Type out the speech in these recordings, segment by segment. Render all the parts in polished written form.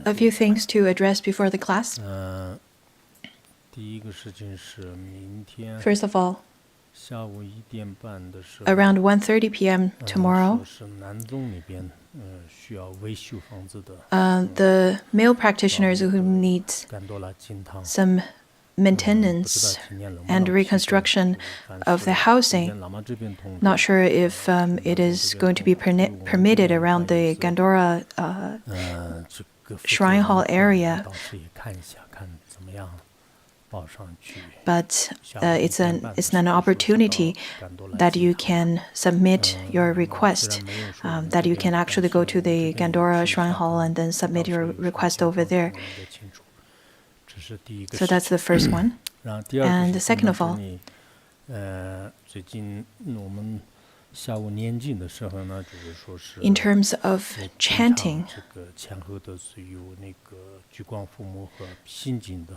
A few things to address before the class. First of all, around 1:30 p.m. tomorrow, the male practitioners who need some maintenance and reconstruction of the housing, not sure if it is going to be permitted around the Gandora Shrine Hall area. But it's an opportunity that you can submit your request, that you can actually go to the Gandora Shrine Hall and then submit your request over there. So that's the first one. And the second of all, in terms of chanting,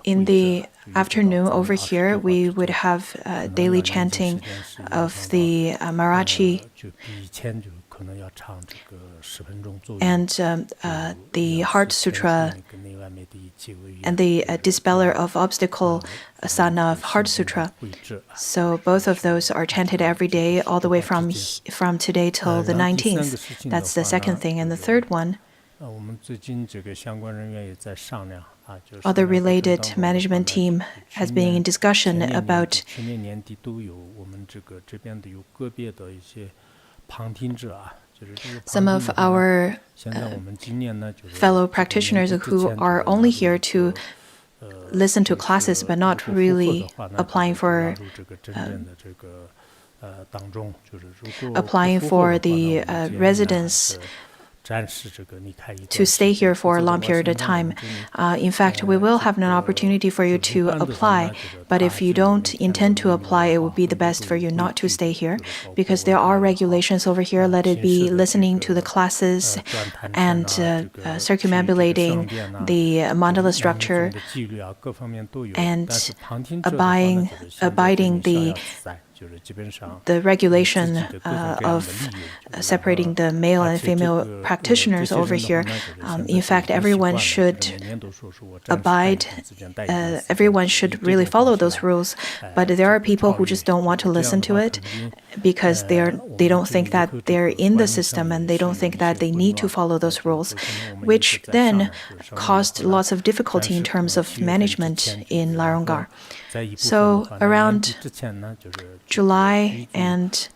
in the afternoon over here, we would have daily chanting of the Marathi and the Heart Sutra and the Dispeller of Obstacle Asana of Heart Sutra. So both of those are chanted every day, all the way from today till the 19th. That's the second thing. And the third one, other related management team has been in discussion about some of our fellow practitioners who are only here to listen to classes but not really applying for the residence to stay here for a long period of time. In fact, we will have an opportunity for you to apply, but if you don't intend to apply, it would be the best for you not to stay here, because there are regulations over here. Let it be listening to the classes and circumambulating the mandala structure and abiding the regulation of separating the male and female practitioners over here. In fact, everyone should abide, everyone should really follow those rules, but there are people who just don't want to listen to it because they don't think that they're in the system and they don't think that they need to follow those rules, which then caused lots of difficulty in terms of management in Larongar. So around July and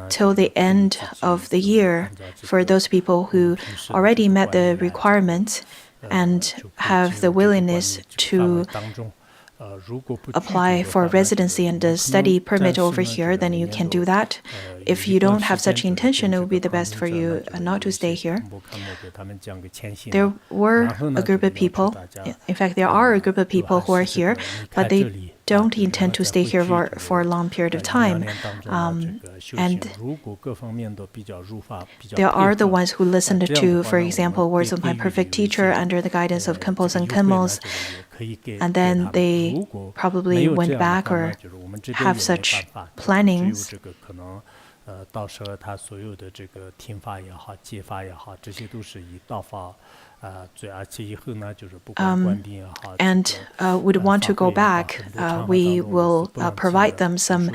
till the end of the year, for those people who already met the requirements and have the willingness to apply for residency and a study permit over here, then you can do that. If you don't have such intention, it would be the best for you not to stay here. There were a group of people, in fact, there are a group of people who are here, but they don't intend to stay here for a long period of time. And there are the ones who listened to, for example, Words of My Perfect Teacher under the guidance of Khenpo and Khenmos, and then they probably went back or have such plannings. And would want to go back, we will provide them some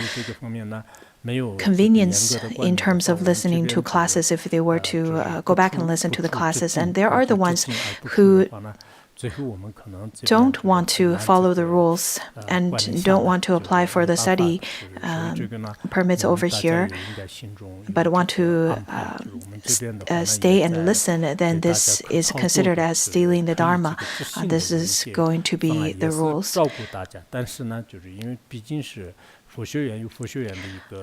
convenience in terms of listening to classes if they were to go back and listen to the classes. And there are the ones who don't want to follow the rules and don't want to apply for the study permits over here, but want to stay and listen, then this is considered as stealing the Dharma. This is going to be the rules.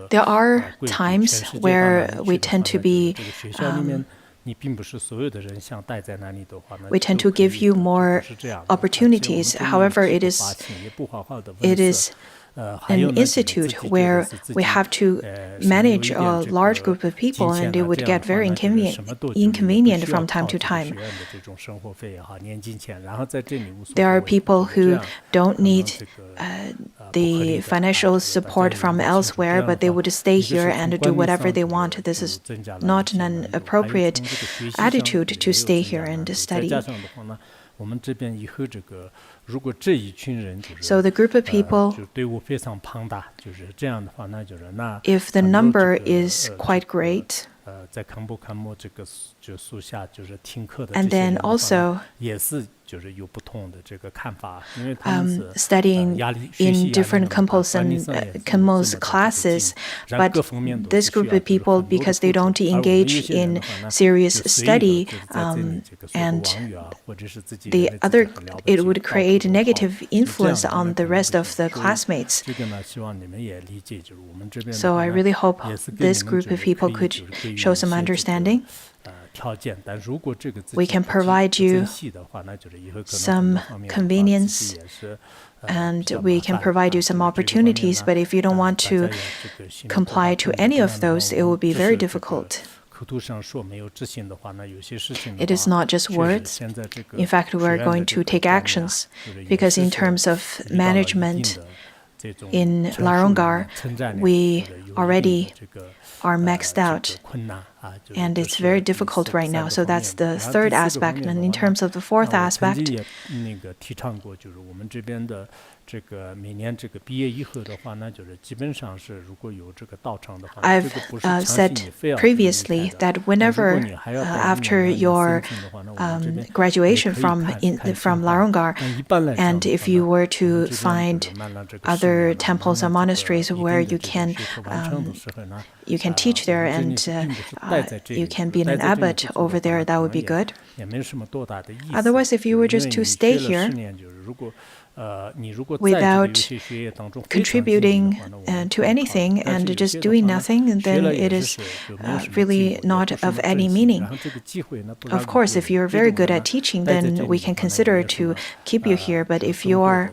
There are times where we tend to be we tend to give you more opportunities. However, it is an institute where we have to manage a large group of people, and it would get very inconvenient from time to time. There are people who don't need the financial support from elsewhere, but they would stay here and do whatever they want. This is not an appropriate attitude to stay here and study. So the group of people, if the number is quite great, and then also studying in different Khenpo's classes, but this group of people, because they don't engage in serious study, and it would create negative influence on the rest of the classmates. So I really hope this group of people could show some understanding. We can provide you some convenience, and we can provide you some opportunities, but if you don't want to comply to any of those, it will be very difficult. It is not just words. In fact, we're going to take actions, because in terms of management in Laronggar, we already are maxed out, and it's very difficult right now. So that's the third aspect. And in terms of the fourth aspect, I've said previously that whenever after your graduation from Laronggar, and if you were to find other temples or monasteries where you can teach there, and you can be an abbot over there, that would be good. Otherwise, if you were just to stay here without contributing to anything and just doing nothing, then it is really not of any meaning. Of course, if you're very good at teaching, then we can consider to keep you here. But if you are,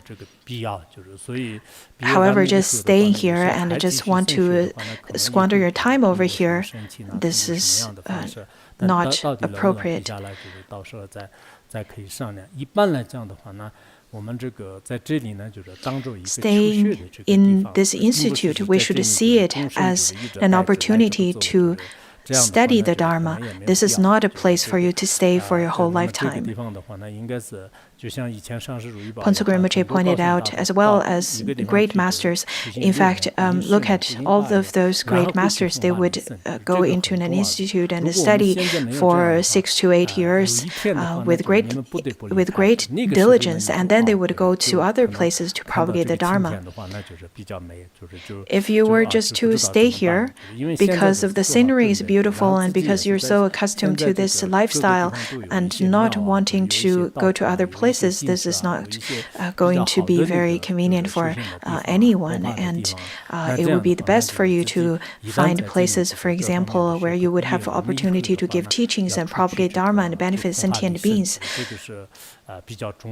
however, just staying here and just want to squander your time over here, this is not appropriate. Staying in this institute, we should see it as an opportunity to study the Dharma. This is not a place for you to stay for your whole lifetime. Pontsuk Rinpoche pointed out, as well as great masters. In fact, look at all of those great masters. They would go into an institute and study for 6 to 8 years with great diligence, and then they would go to other places to propagate the Dharma. If you were just to stay here because of the scenery is beautiful and because you're so accustomed to this lifestyle and not wanting to go to other places, this is not going to be very convenient for anyone, and it would be the best for you to find places, for example, where you would have opportunity to give teachings and propagate Dharma and benefit sentient beings.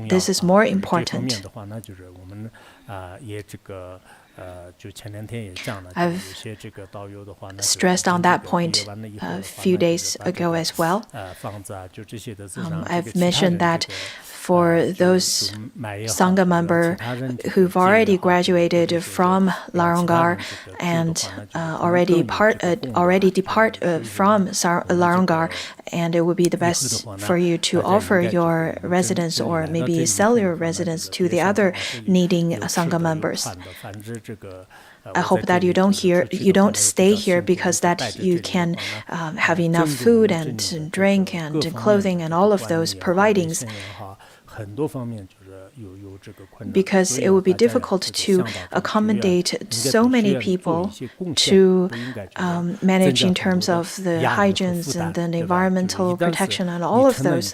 This is more important. I've stressed on that point a few days ago as well. I've mentioned that for those Sangha members who've already graduated from Laronggar and already depart from Laronggar, and it would be the best for you to offer your residence or maybe sell your residence to the other needing Sangha members. I hope that you don't stay here because that you can have enough food and drink and clothing and all of those providings, because it would be difficult to accommodate so many people to manage in terms of the hygiene and the environmental protection and all of those.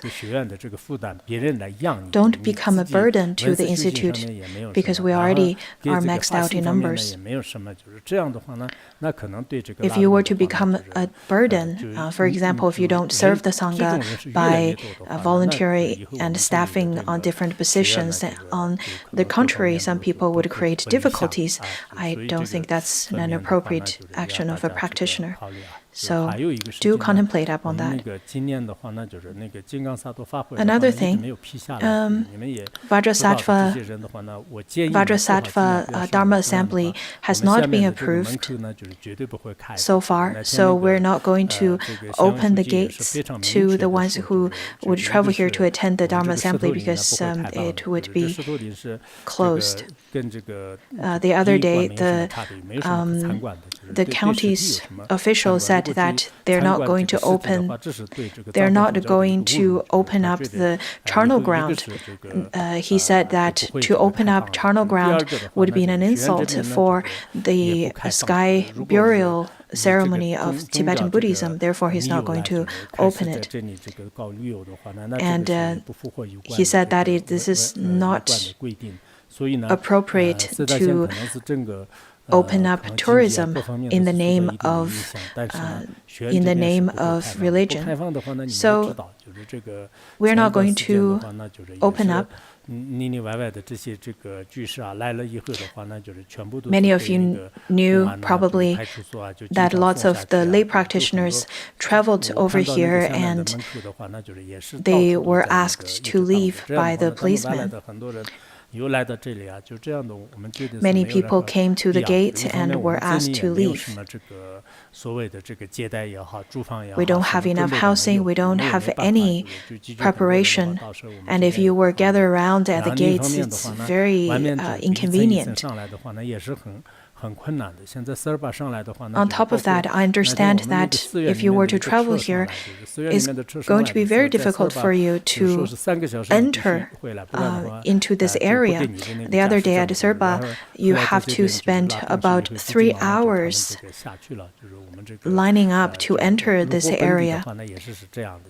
Don't become a burden to the institute because we already are maxed out in numbers. If you were to become a burden, for example, if you don't serve the Sangha by volunteering and staffing on different positions, conditions. On the contrary, some people would create difficulties. I don't think that's an appropriate action of a practitioner. So do contemplate upon that. Another thing, Vajrasattva Dharma assembly has not been approved so far, so we're not going to open the gates to the ones who would travel here to attend the Dharma assembly because it would be closed. The other day, the county's official said that they're not going to open up the charnel ground. He said that to open up charnel ground would be an insult for the sky burial ceremony of Tibetan Buddhism. Therefore, he's not going to open it. And he said that this is not appropriate to open up tourism in the name of religion. So we're not going to open up. Many of you knew probably that lots of the lay practitioners traveled over here and they were asked to leave by the policeman. Many people came to the gate and were asked to leave. We don't have enough housing, we don't have any preparation, and if you were gathered around at the gates, it's very inconvenient. On top of that, I understand that if you were to travel here, it's going to be very difficult for you to enter into this area. The other day at Serpa, you have to spend about 3 hours lining up to enter this area.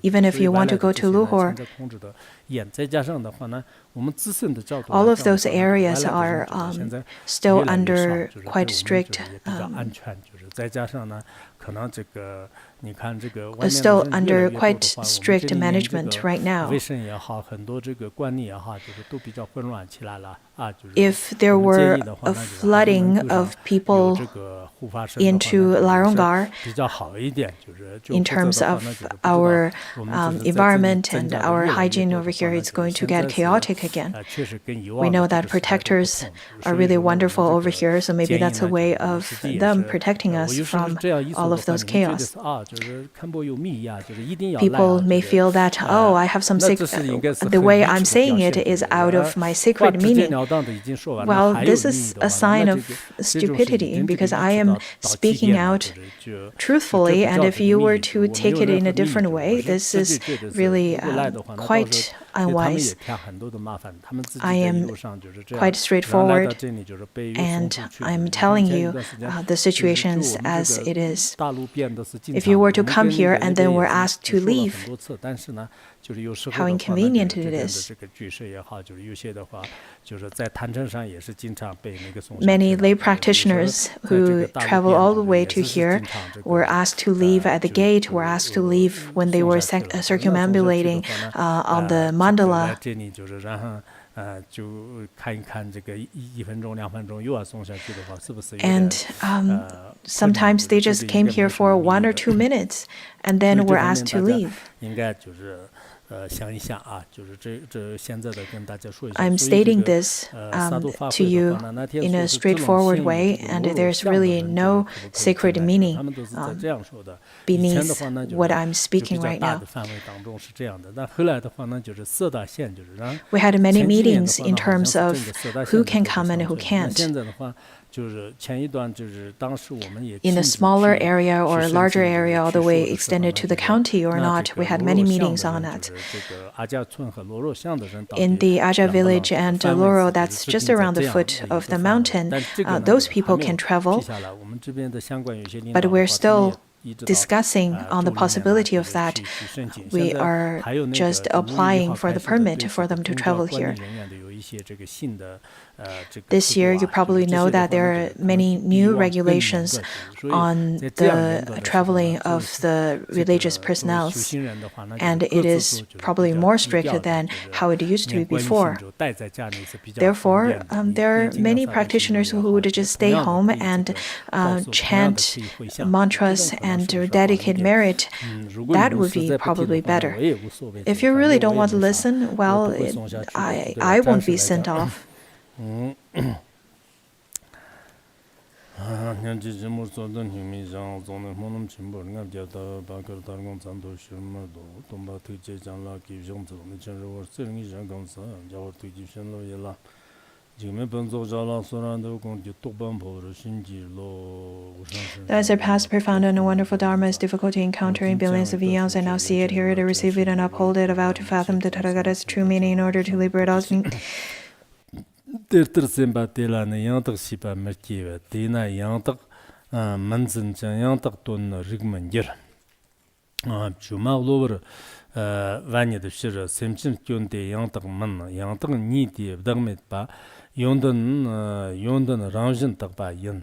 Even if you want to go to Luhur, all of those areas are still under quite strict management right now. If there were a flooding of people into Laronggar, in terms of our environment and our hygiene over here, it's going to get chaotic again. We know that protectors are really wonderful over here, so maybe that's a way of them protecting us from all of those chaos. People may feel that, oh, I have some the way I'm saying it is out of my sacred meaning. Well, this is a sign of stupidity because I am speaking out truthfully, and if you were to take it in a different way, this is really quite unwise. I am quite straightforward, and I'm telling you the situations as it is. If you were to come here and then were asked to leave, how inconvenient it is. Many lay practitioners who travel all the way to here were asked to leave at the gate, were asked to leave when they were circumambulating on the mandala. And sometimes they just came here for 1 or 2 minutes and then were asked to leave. I'm stating this to you in a straightforward way, and there's really no sacred meaning beneath what I'm speaking right now. We had many meetings in terms of who can come and who can't. In a smaller area or a larger area, all the way extended to the county or not, we had many meetings on that. In the Aja village and Loro, that's just around the foot of the mountain, those people can travel, but we're still discussing on the possibility of that. We are just applying for the permit for them to travel here. This year, you probably know that there are many new regulations on the traveling of the religious personnel, and it is probably more strict than how it used to be before. Therefore, there are many practitioners who would just stay home and chant mantras and dedicate merit. That would be probably better. If you really don't want to listen, well, I won't be sent off. As our past, profound, and wonderful Dharma is difficult to encounter in billions of eons, I now see it, hear it, receive it, and uphold it, vow to fathom the Tathagata's true meaning in order to liberate all things. Yondan ranjin takpa yin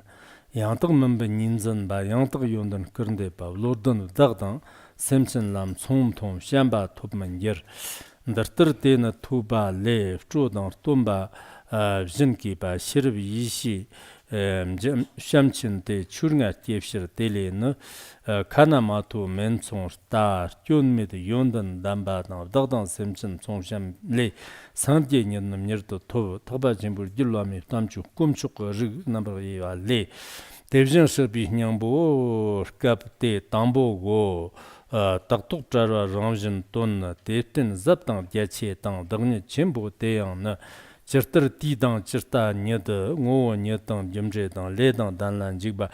yangtak mambe ninzan ba yangtak yondan kirnde pa lordan dagdan semchin lam tsum tom shamba topman yer dartar tena tuba le fchodang tomba jinki ba shirb yishi shamchin te churnga tiepshir tele ne kana matu menchong star kyunmid yondan damba dagdan semchin tsum sham le 상제 년는 열도 토 토바진불 길로미 담주 꿈축 rig number 이와레 대전서비 냥보 갑테 담보고 딱톡자라 랑진 돈 대ten 잡당 대체 땅 등니 전부 대양나 저터 디당 저타 녀드 ngô 녀당 점제당 레당 단란 직바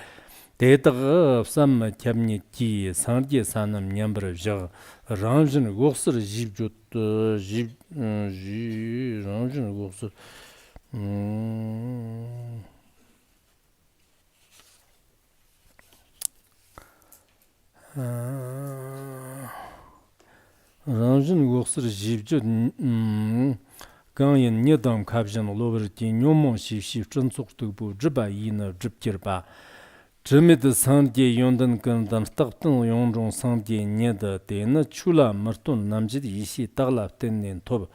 대다가 삼 캡니 기 상제 산음 냠브르 저 랑진 곡스르 집주 집 랑진 곡스 랑진 곡스르 집주 강연 녀당 갑전 로버티 뇨몬 시시 전속득부 지바 이너 집결바 Jimid Sandye Yondan Gandan Takton Yonjong Sandye Nyeda Dena Chula Martun Namjid Yishi Taglap Tenin Tob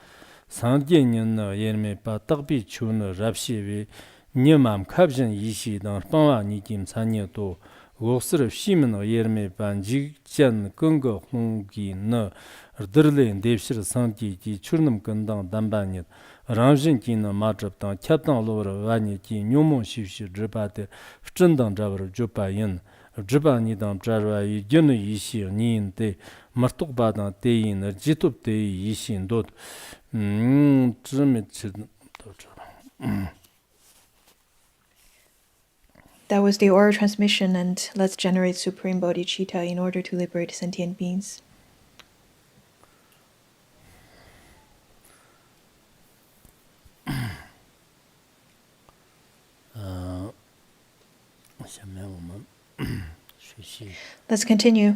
Sandye Nyan Yerme Pa Takbi Chun Rapshivi Nyamam Kabjan Yishi Dan Pangwa Nikim Sanya To Woksir Shimin Yerme Pan Jigjan Gunga Hongi Na Dirlin Devshir Sandye Ki Churnam Gandan Dambanyat Ranjin Kina Matraptan, Captain Lover, Vani Ki, Newmon Shishi, Dripate, Fchendan Javar, Jupayan, Dripanidan Jarva, Yunu Yishi, Nin De, Martukbadan Dein, Jitup De Yishin Dot, That was the oral transmission, and let's generate Supreme Bodhicitta in order to liberate sentient beings. Let's continue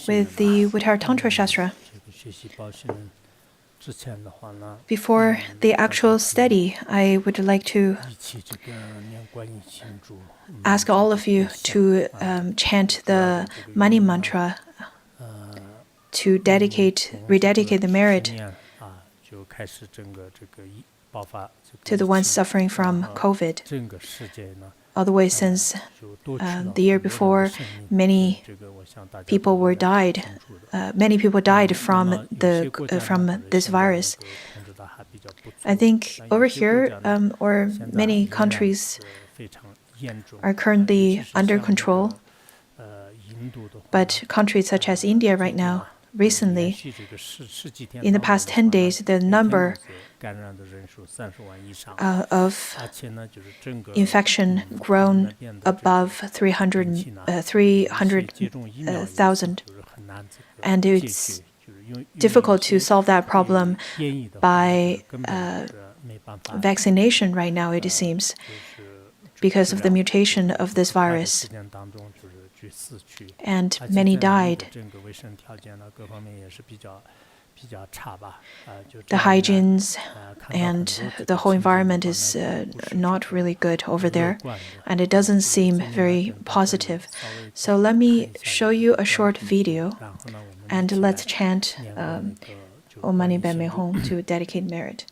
with the Uttaratantra Shastra. Before the actual study, I would like to ask all of you to chant the money mantra to rededicate the merit to the ones suffering from COVID. All the way since the year before, many people died from this virus. I think over here, or many countries are currently under control, but countries such as India right now, recently, in the past 10 days, the number of infection grown above 300,000. And it's difficult to solve that problem by vaccination right now, it seems, because of the mutation of this virus. And many died. The hygienes and the whole environment is not really good over there, and it doesn't seem very positive. So let me show you a short video, and let's chant Om Mani Padme Hum to dedicate merit.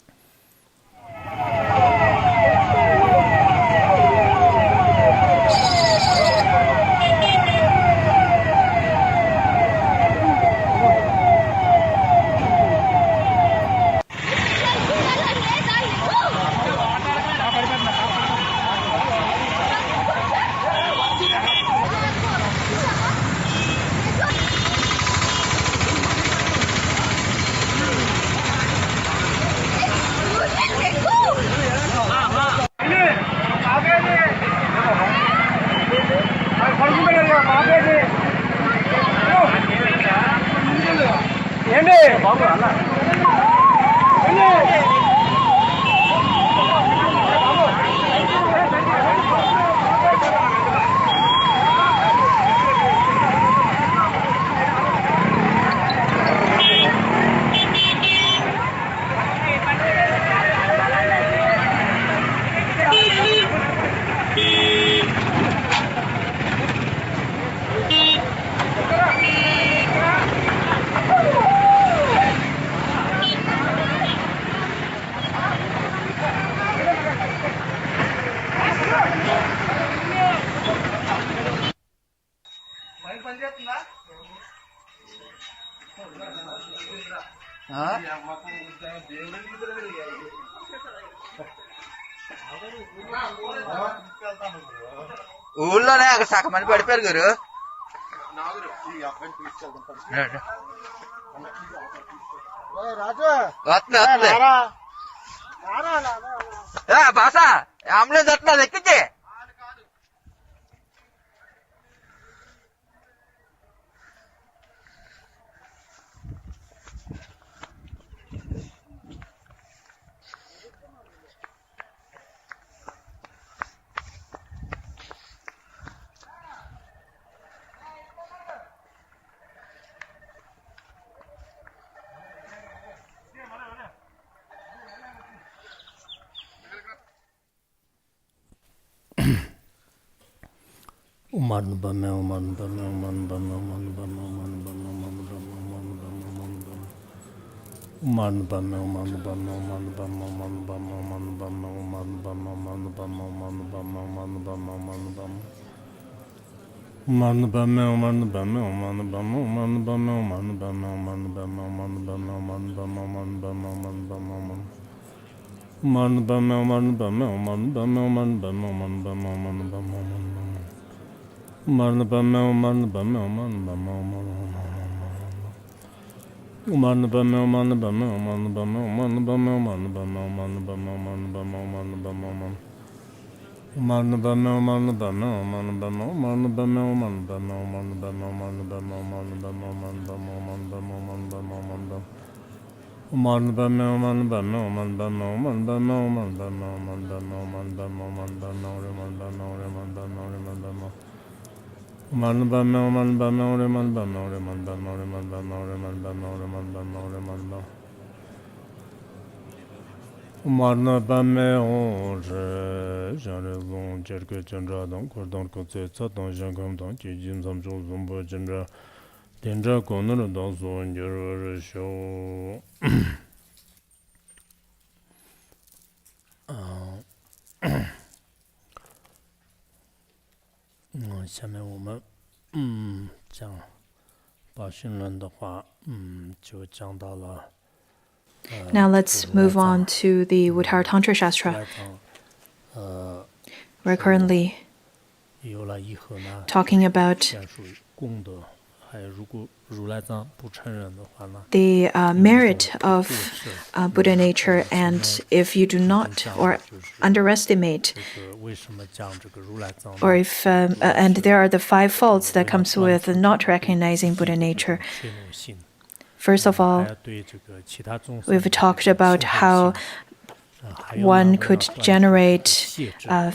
ఊళ్ళోనే ఒక సగం మంది పడిపోయారు గురు. బాసా ambulance వస్తున్నది, ఎక్కించి. Now let's move on to the Uttaratantra Shastra. We're currently talking about the merit of Buddha nature, and if you do not or underestimate, or if and there are the 5 faults that comes with not recognizing Buddha nature. First of all, we've talked about how one could generate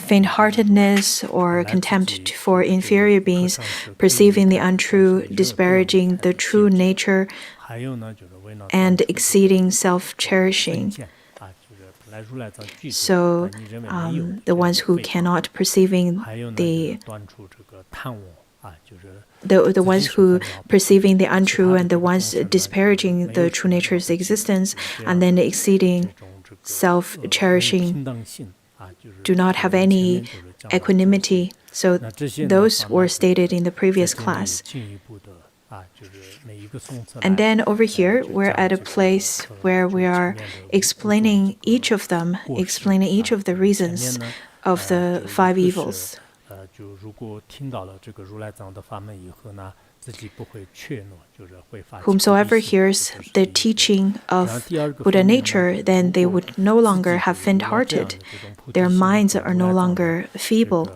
faint-heartedness or contempt for inferior beings, perceiving the untrue, disparaging the true nature, and exceeding self-cherishing. So the ones who cannot perceiving the ones who perceiving the untrue and the ones disparaging the true nature's existence and then exceeding self-cherishing do not have any equanimity. So those were stated in the previous class. And then over here, we're at a place where we are explaining each of them, explaining each of the reasons of the five evils. Whomsoever hears the teaching of Buddha nature, then they would no longer have faint-hearted. Their minds are no longer feeble.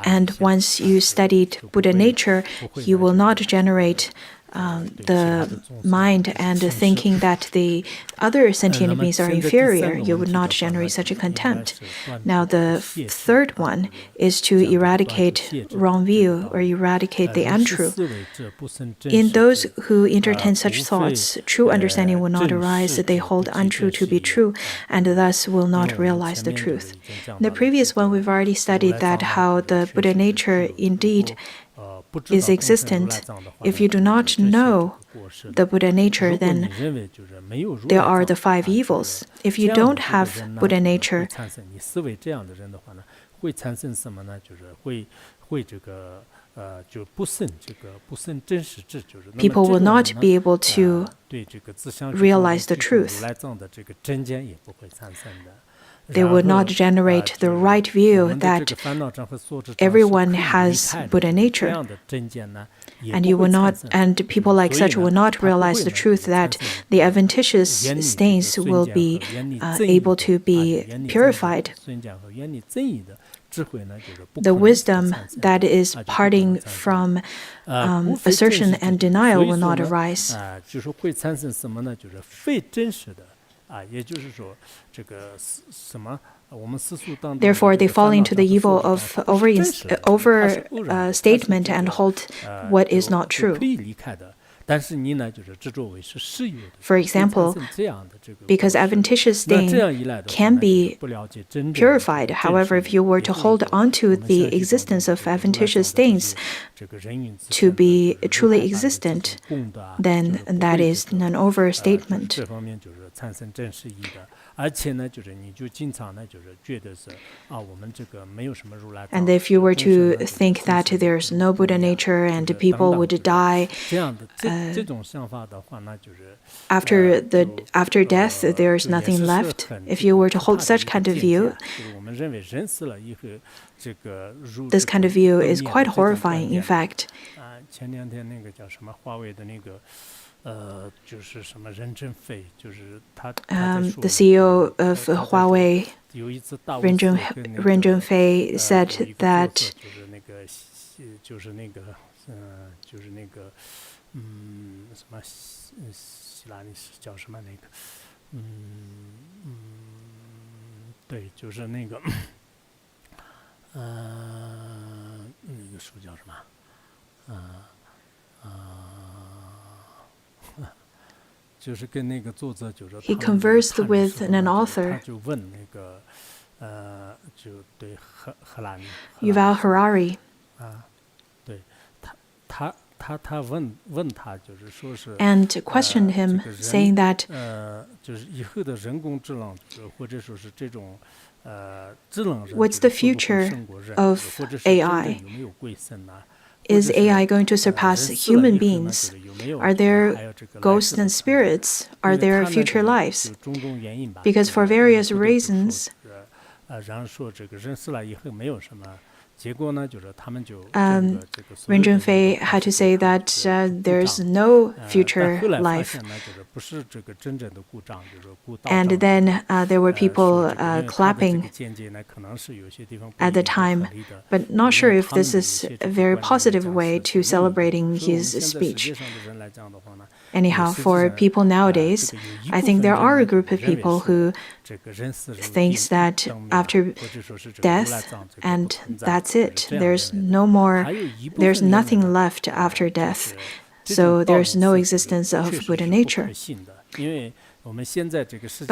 And once you studied Buddha nature, you will not generate the mind and thinking that the other sentient beings are inferior. You would not generate such a contempt. Now, the third one is to eradicate wrong view or eradicate the untrue. In those who entertain such thoughts, true understanding will not arise. They hold untrue to be true and thus will not realize the truth. In the previous one, we've already studied that how the Buddha nature indeed is existent. If you do not know the Buddha nature, then there are the five evils. If you don't have Buddha nature, people will not be able to realize the truth. They would not generate the right view that everyone has Buddha nature. And you will not, and people like such will not realize the truth that the adventitious stains will be able to be purified. The wisdom that is parting from assertion and denial will not arise. Therefore, they fall into the evil of overstatement and hold what is not true. For example, because adventitious stain can be purified. However, if you were to hold on to the existence of adventitious stains to be truly existent, then that is an overstatement. And if you were to think that there's no Buddha nature and people would die after death, there's nothing left. If you were to hold such kind of view, this kind of view is quite horrifying, in fact. The CEO of Huawei, Ren Zhengfei, said that he conversed with an author, Yuval Harari. And questioned him, saying that what's the future of AI? Is AI going to surpass human beings? Are there ghosts and spirits? Are there future lives? Because for various reasons, Ren Zhengfei had to say that there's no future life. And then there were people clapping at the time, but not sure if this is a very positive way to celebrating his speech. Anyhow, for people nowadays, I think there are a group of people who thinks that after death and that's it, there's no more, there's nothing left after death. So there's no existence of Buddha nature.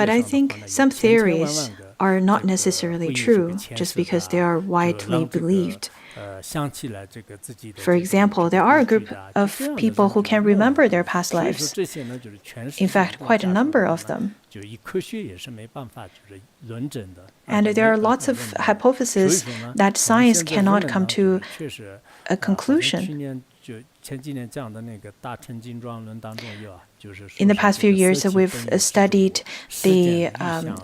But I think some theories are not necessarily true just because they are widely believed. For example, there are a group of people who can remember their past lives. In fact, quite a number of them. And there are lots of hypotheses that science cannot come to a conclusion. In the past few years, we've studied the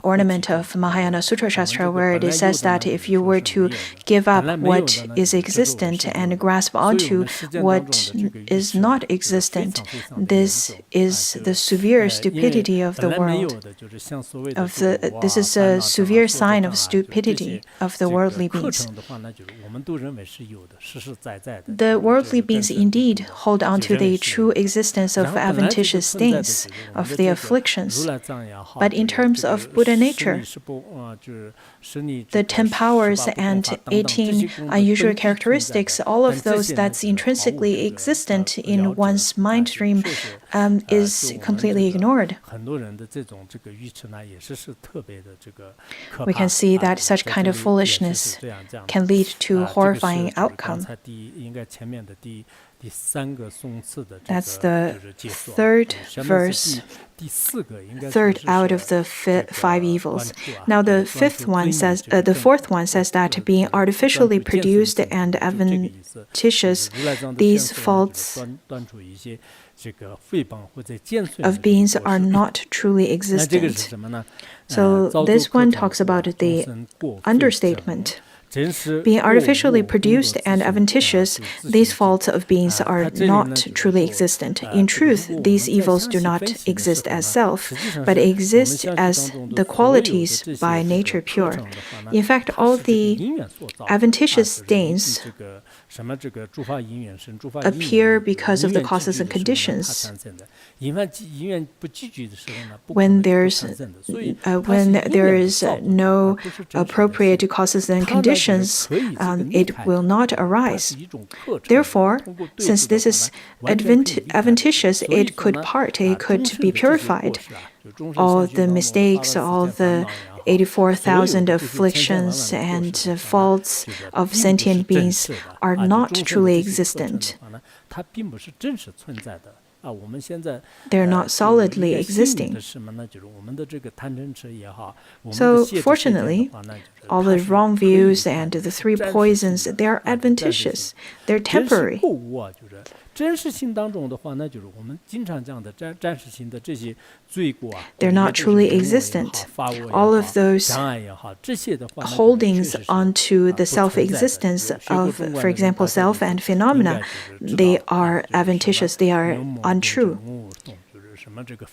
ornament of Mahayana Uttaratantra Shastra, where it says that if you were to give up what is existent and grasp onto what is not existent, this is the severe stupidity of the world. This is a severe sign of stupidity of the worldly beings. The worldly beings indeed hold on to the true existence of adventitious things, of the afflictions. But in terms of Buddha nature, the 10 powers and 18 unusual characteristics, all of those that's intrinsically existent in one's mind stream is completely ignored. We can see that such kind of foolishness can lead to horrifying outcome. That's the third verse, third out of the 5 evils. Now the fourth one says that being artificially produced and adventitious, these faults of beings are not truly existent. So this one talks about the understatement. Being artificially produced and adventitious, these faults of beings are not truly existent. In truth, these evils do not exist as self, but exist as the qualities by nature pure. In fact, all the adventitious things appear because of the causes and conditions. When there is no appropriate causes and conditions, it will not arise. Therefore, since this is adventitious, it could be purified. All the mistakes, all the 84,000 afflictions and faults of sentient beings are not truly existent. They're not solidly existing. So, fortunately, all the wrong views and the 3 poisons, they are adventitious. They're temporary. They're not truly existent. All of those holdings onto the self-existence of, for example, self and phenomena, they are adventitious, they are untrue.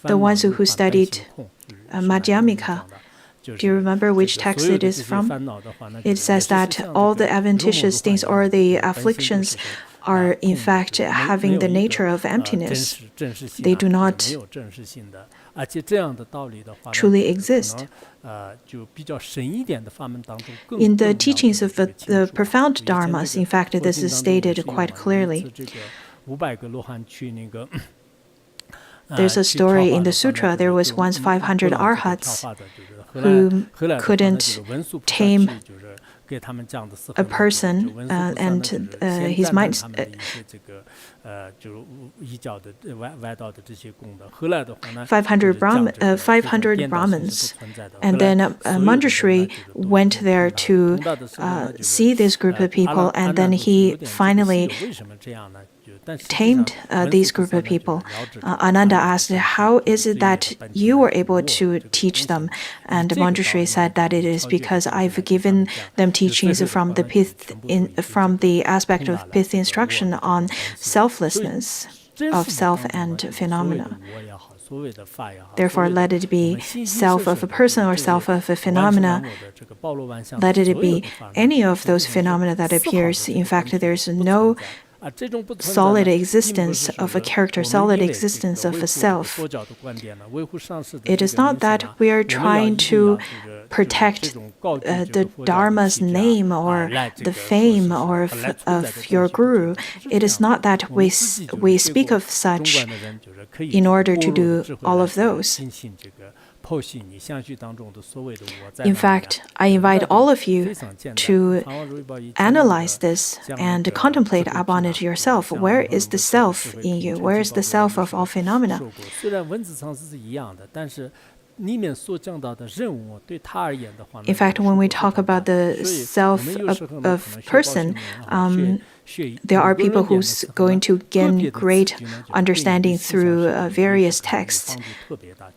The ones who studied Madhyamika, do you remember which text it is from? It says that all the adventitious things or the afflictions are in fact having the nature of emptiness. They do not truly exist. In the teachings of the profound dharmas, in fact, this is stated quite clearly. There's a story in the sutra. There was once 500 arhats who couldn't tame a person and his mind. 500 Brahmins, and then Manjushri went there to see this group of people, and then he finally tamed these group of people. Ananda asked, "How is it that you were able to teach them?" And Manjushri said that it is because I've given them teachings from the aspect of pith instruction on selflessness of self and phenomena. Therefore, let it be self of a person or self of a phenomena. Let it be any of those phenomena that appears. In fact, there's no solid existence of a character, solid existence of a self. It is not that we are trying to protect the Dharma's name or the fame or of your guru. It is not that we speak of such in order to do all of those. In fact, I invite all of you to analyze this and contemplate upon it yourself. Where is the self in you? Where is the self of all phenomena? In fact, when we talk about the self of person, there are people who's going to gain great understanding through various texts.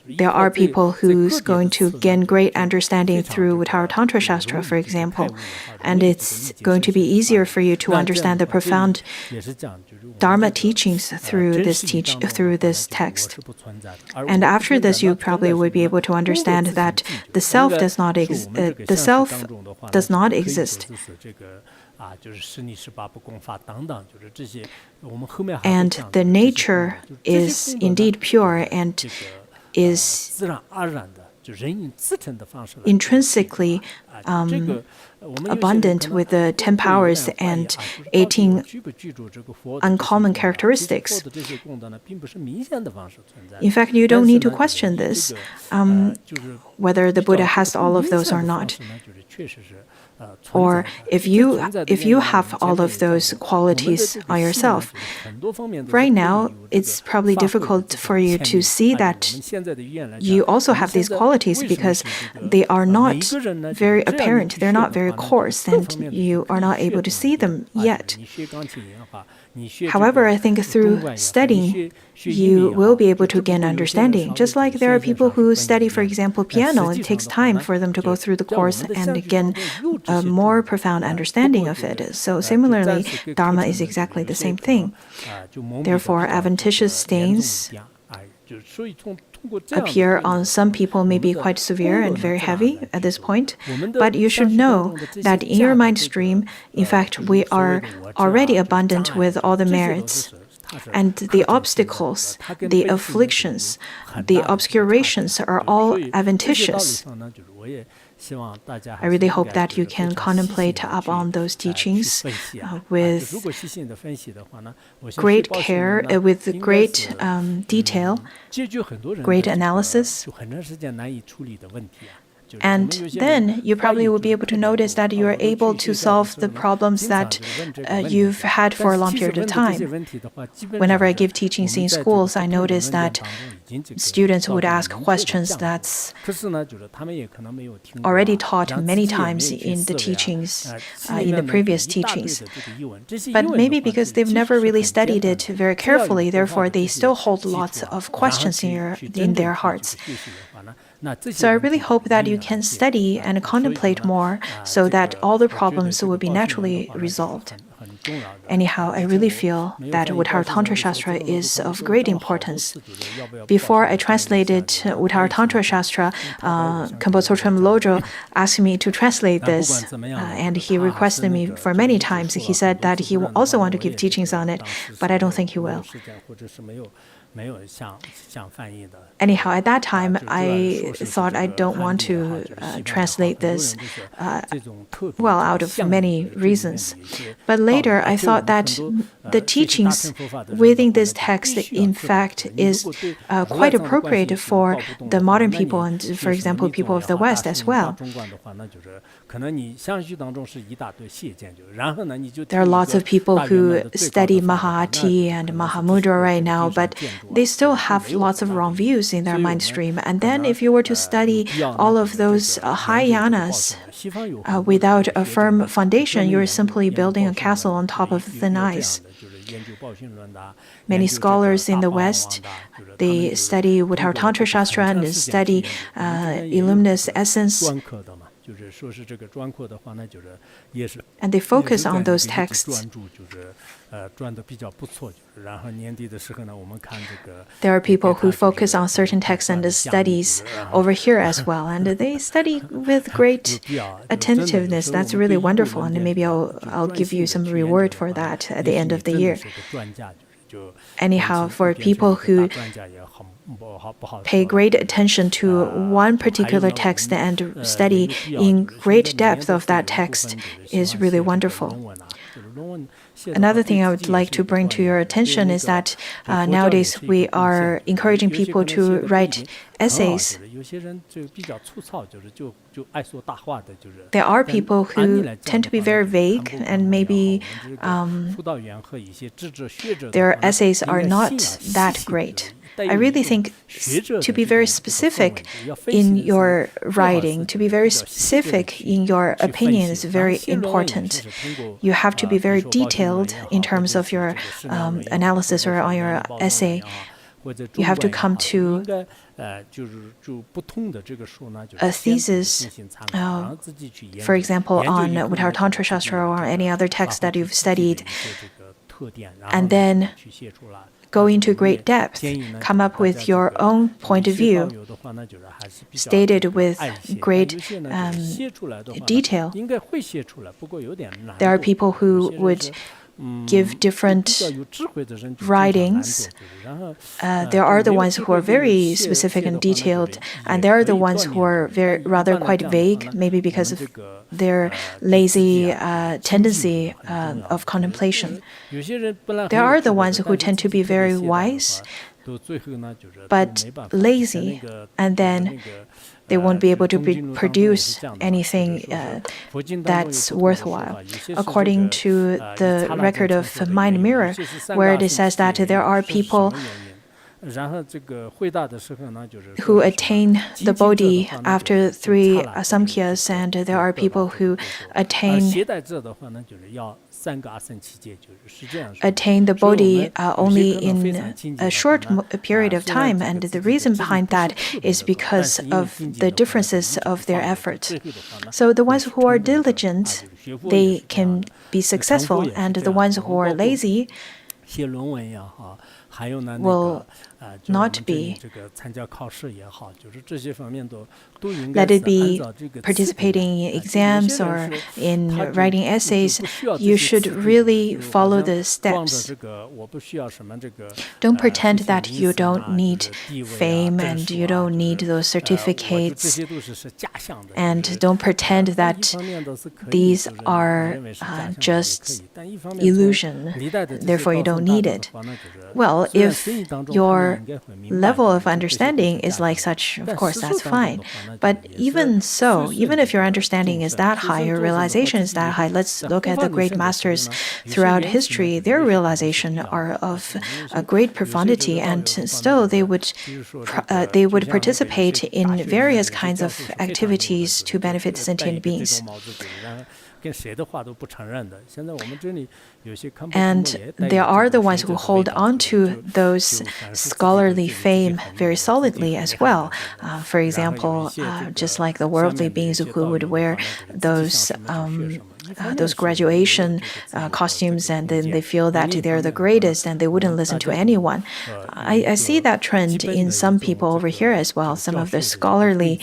There are people who's going to gain great understanding through Uttaratantra Shastra, for example, and it's going to be easier for you to understand the profound Dharma teachings through this text. And after this, you probably would be able to understand that the self does not exist. And the nature is indeed pure and is intrinsically abundant with the 10 powers and 18 uncommon characteristics. In fact, you don't need to question this, whether the Buddha has all of those or not. Or if you have all of those qualities on yourself. Right now, it's probably difficult for you to see that you also have these qualities because they are not very apparent, they're not very coarse, and you are not able to see them yet. However, I think through studying, you will be able to gain understanding. Just like there are people who study, for example, piano, and it takes time for them to go through the course and gain a more profound understanding of it. So similarly, Dharma is exactly the same thing. Therefore, adventitious stains appear on some people may be quite severe and very heavy at this point, but you should know that in your mind stream, in fact, we are already abundant with all the merits. And the obstacles, the afflictions, the obscurations are all adventitious. I really hope that you can contemplate upon those teachings with great care, with great detail, great analysis. And then you probably will be able to notice that you are able to solve the problems that you've had for a long period of time. Whenever I give teachings in schools, I notice that students would ask questions that's already taught many times in the teachings, in the previous teachings. But maybe because they've never really studied it very carefully, therefore they still hold lots of questions in their hearts. So I really hope that you can study and contemplate more so that all the problems will be naturally resolved. Anyhow, I really feel that Uttaratantra Shastra is of great importance. Before I translated Uttaratantra Shastra, Khenpo Sodargye Lodro asked me to translate this, and he requested me for many times. He said that he will also want to give teachings on it, but I don't think he will. Anyhow, at that time, I thought I don't want to translate this, out of many reasons. But later, I thought that the teachings within this text, in fact, is quite appropriate for the modern people and, for example, people of the West as well. There are lots of people who study Mahayati and Mahamudra right now, but they still have lots of wrong views in their mind stream. And then if you were to study all of those Mahayanas without a firm foundation, you're simply building a castle on top of thin ice. Many scholars in the West, they study Uttaratantra Shastra and study luminous essence. And they focus on those texts. There are people who focus on certain texts and studies over here as well, and they study with great attentiveness. That's really wonderful, and maybe I'll give you some reward for that at the end of the year. Anyhow, for people who pay great attention to one particular text and study in great depth of that text is really wonderful. Another thing I would like to bring to your attention is that nowadays we are encouraging people to write essays. There are people who tend to be very vague, and maybe their essays are not that great. I really think to be very specific in your writing, to be very specific in your opinion is very important. You have to be very detailed in terms of your analysis or on your essay. You have to come to a thesis, for example, on Uttaratantra Shastra or any other text that you've studied, and then go into great depth, come up with your own point of view, stated with great detail. There are people who would give different writings. There are the ones who are very specific and detailed, and there are the ones who are rather quite vague, maybe because of their lazy tendency of contemplation. There are the ones who tend to be very wise, but lazy, and then they won't be able to produce anything that's worthwhile. According to the record of Mind Mirror, where it says that there are people who attain the Bodhi after 3 asamkhya's, and there are people who attain the Bodhi only in a short period of time, and the reason behind that is because of the differences of their efforts. So the ones who are diligent, they can be successful, and the ones who are lazy will not be. Let it be participating in exams or in writing essays, you should really follow the steps. Don't pretend that you don't need fame and you don't need those certificates, and don't pretend that these are just illusion, therefore you don't need it. Well, if your level of understanding is like such, of course, that's fine. But even so, even if your understanding is that high, your realization is that high, let's look at the great masters throughout history. Their realization are of a great profundity, and still they would participate in various kinds of activities to benefit sentient beings. And there are the ones who hold on to those scholarly fame very solidly as well. For example, just like the worldly beings who would wear those graduation costumes, and then they feel that they're the greatest and they wouldn't listen to anyone. I see that trend in some people over here as well. Some of the scholarly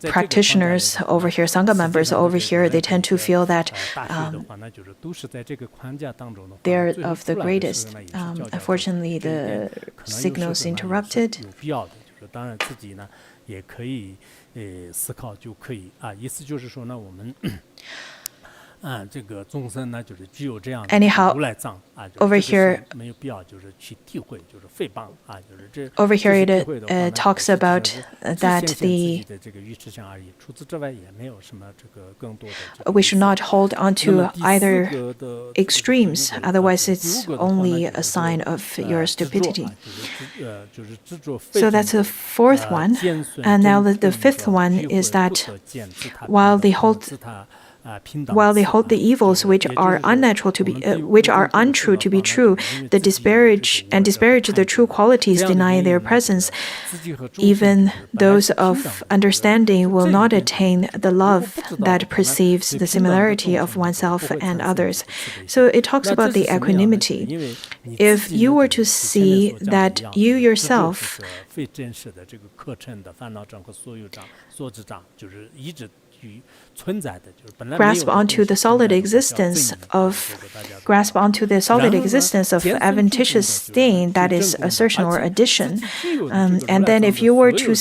practitioners over here, Sangha members over here, they tend to feel that they're of the greatest. Unfortunately, the signal's interrupted. Anyhow, over here it talks about that we should not hold on to either extremes, otherwise it's only a sign of your stupidity. So that's the fourth one. And now the fifth one is that while they hold while they hold the evils which are unnatural to be, which are untrue to be true, they disparage the true qualities, denying their presence. Even those of understanding will not attain the love that perceives the similarity of oneself and others. So it talks about the equanimity. If you were to see that you yourself grasp onto the solid existence of adventitious thing, that is assertion or addition, and then if you were to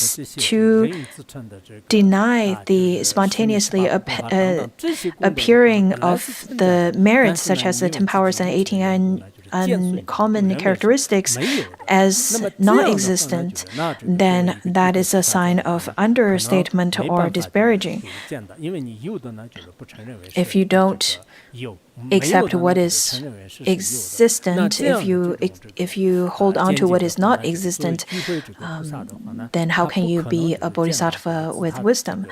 deny the spontaneously appearing of the merits such as the 10 powers and 18 uncommon characteristics as non-existent, then that is a sign of understatement or disparaging. If you don't accept what is existent, if you hold on to what is not existent, then how can you be a bodhisattva with wisdom?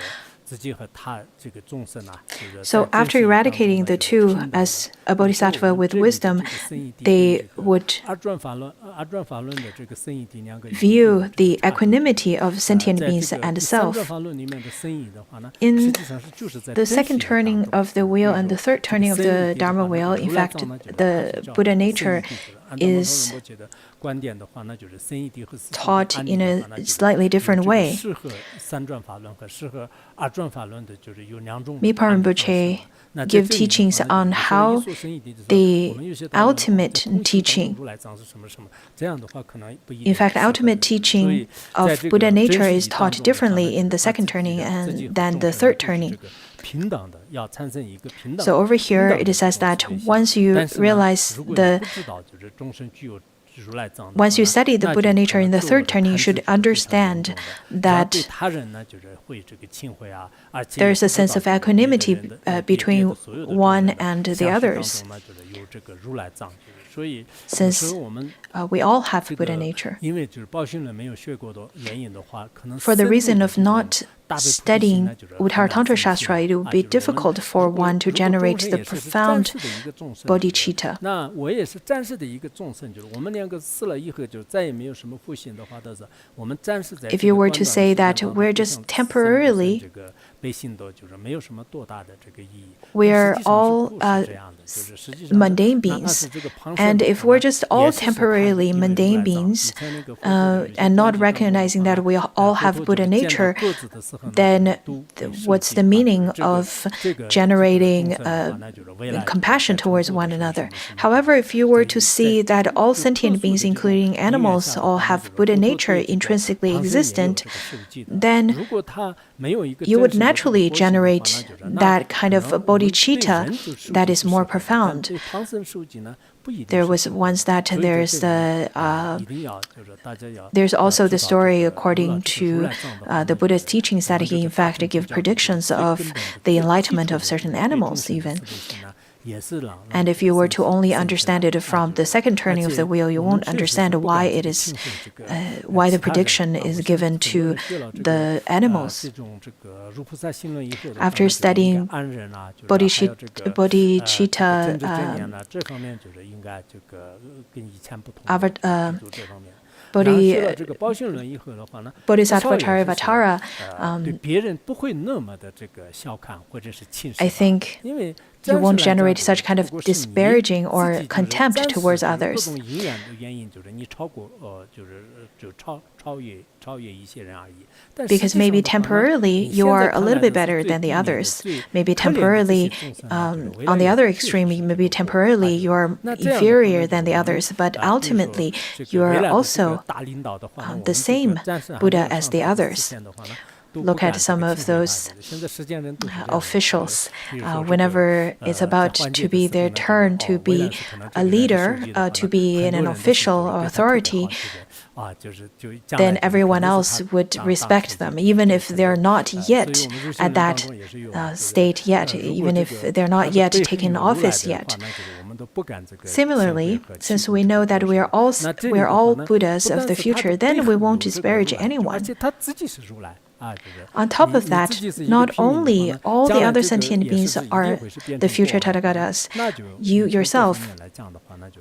So after eradicating the two as a bodhisattva with wisdom, they would view the equanimity of sentient beings and self. In the second turning of the wheel and the third turning of the Dharma wheel, in fact, the Buddha nature is taught in a slightly different way. Mipa Rinpoche give teachings on how the ultimate teaching, in fact, ultimate teaching of Buddha nature is taught differently in the second turning than the third turning. So over here, it says that once you study the Buddha nature in the third turning, you should understand that there is a sense of equanimity between one and the others, since we all have Buddha nature. For the reason of not studying Uttaratantra Shastra, it would be difficult for one to generate the profound bodhicitta. If you were to say that we're just temporarily, we are all mundane beings, and if we're just all temporarily mundane beings and not recognizing that we all have Buddha nature, then what's the meaning of generating compassion towards one another? However, if you were to see that all sentient beings, including animals, all have Buddha nature intrinsically existent, then you would naturally generate that kind of bodhicitta that is more profound. There was once that there's also the story according to the Buddha's teachings that he in fact gave predictions of the enlightenment of certain animals even. And if you were to only understand it from the second turning of the wheel, you won't understand why why the prediction is given to the animals. After studying bodhicitta, Bodhisattva Charyavatara, I think you won't generate such kind of disparaging or contempt towards others. Because maybe temporarily you are a little bit better than the others. Maybe temporarily, on the other extreme, maybe temporarily you are inferior than the others, but ultimately you are also the same Buddha as the others. Look at some of those officials. Whenever it's about to be their turn to be a leader, to be in an official or authority, then everyone else would respect them, even if they're not yet at that state yet, even if they're not yet taken office yet. Similarly, since we know that we are all Buddhas of the future, then we won't disparage anyone. On top of that, not only all the other sentient beings are the future Tathagatas, you yourself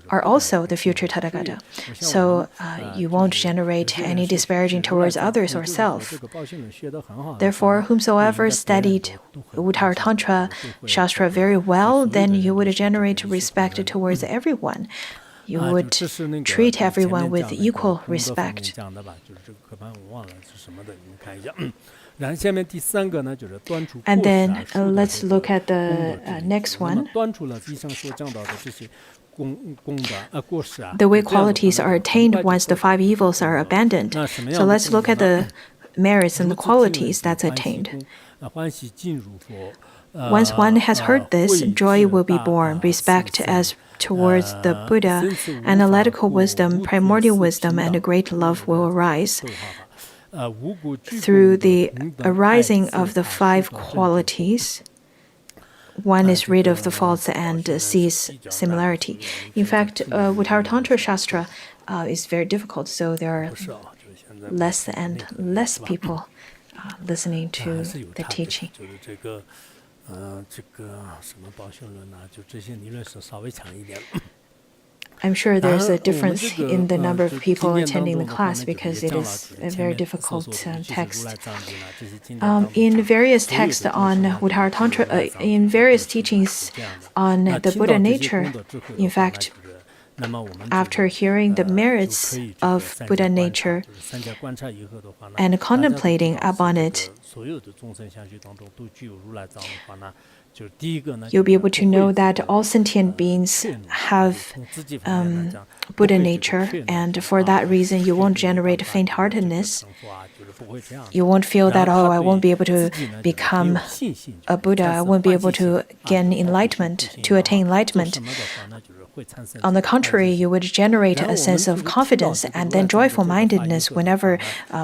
are also the future Tathagata. So you won't generate any disparaging towards others or self. Therefore, whomsoever studied Uttaratantra Shastra very well, then you would generate respect towards everyone. You would treat everyone with equal respect. And then let's look at the next one. The way qualities are attained once the five evils are abandoned. So let's look at the merits and the qualities that's attained. Once one has heard this, joy will be born, respect as towards the Buddha, analytical wisdom, primordial wisdom, and a great love will arise. Through the arising of the five qualities, one is rid of the faults and sees similarity. In fact, Uttaratantra Shastra is very difficult, so there are less and less people listening to the teaching. I'm sure there's a difference in the number of people attending the class because it is a very difficult text. In various texts on Uttaratantra, in various teachings on the Buddha nature, in fact, after hearing the merits of Buddha nature and contemplating upon it, you'll be able to know that all sentient beings have Buddha nature, and for that reason, you won't generate faint-heartedness. You won't feel that, oh, I won't be able to become a Buddha, I won't be able to gain enlightenment, to attain enlightenment. On the contrary, you would generate a sense of confidence and then joyful mindedness whenever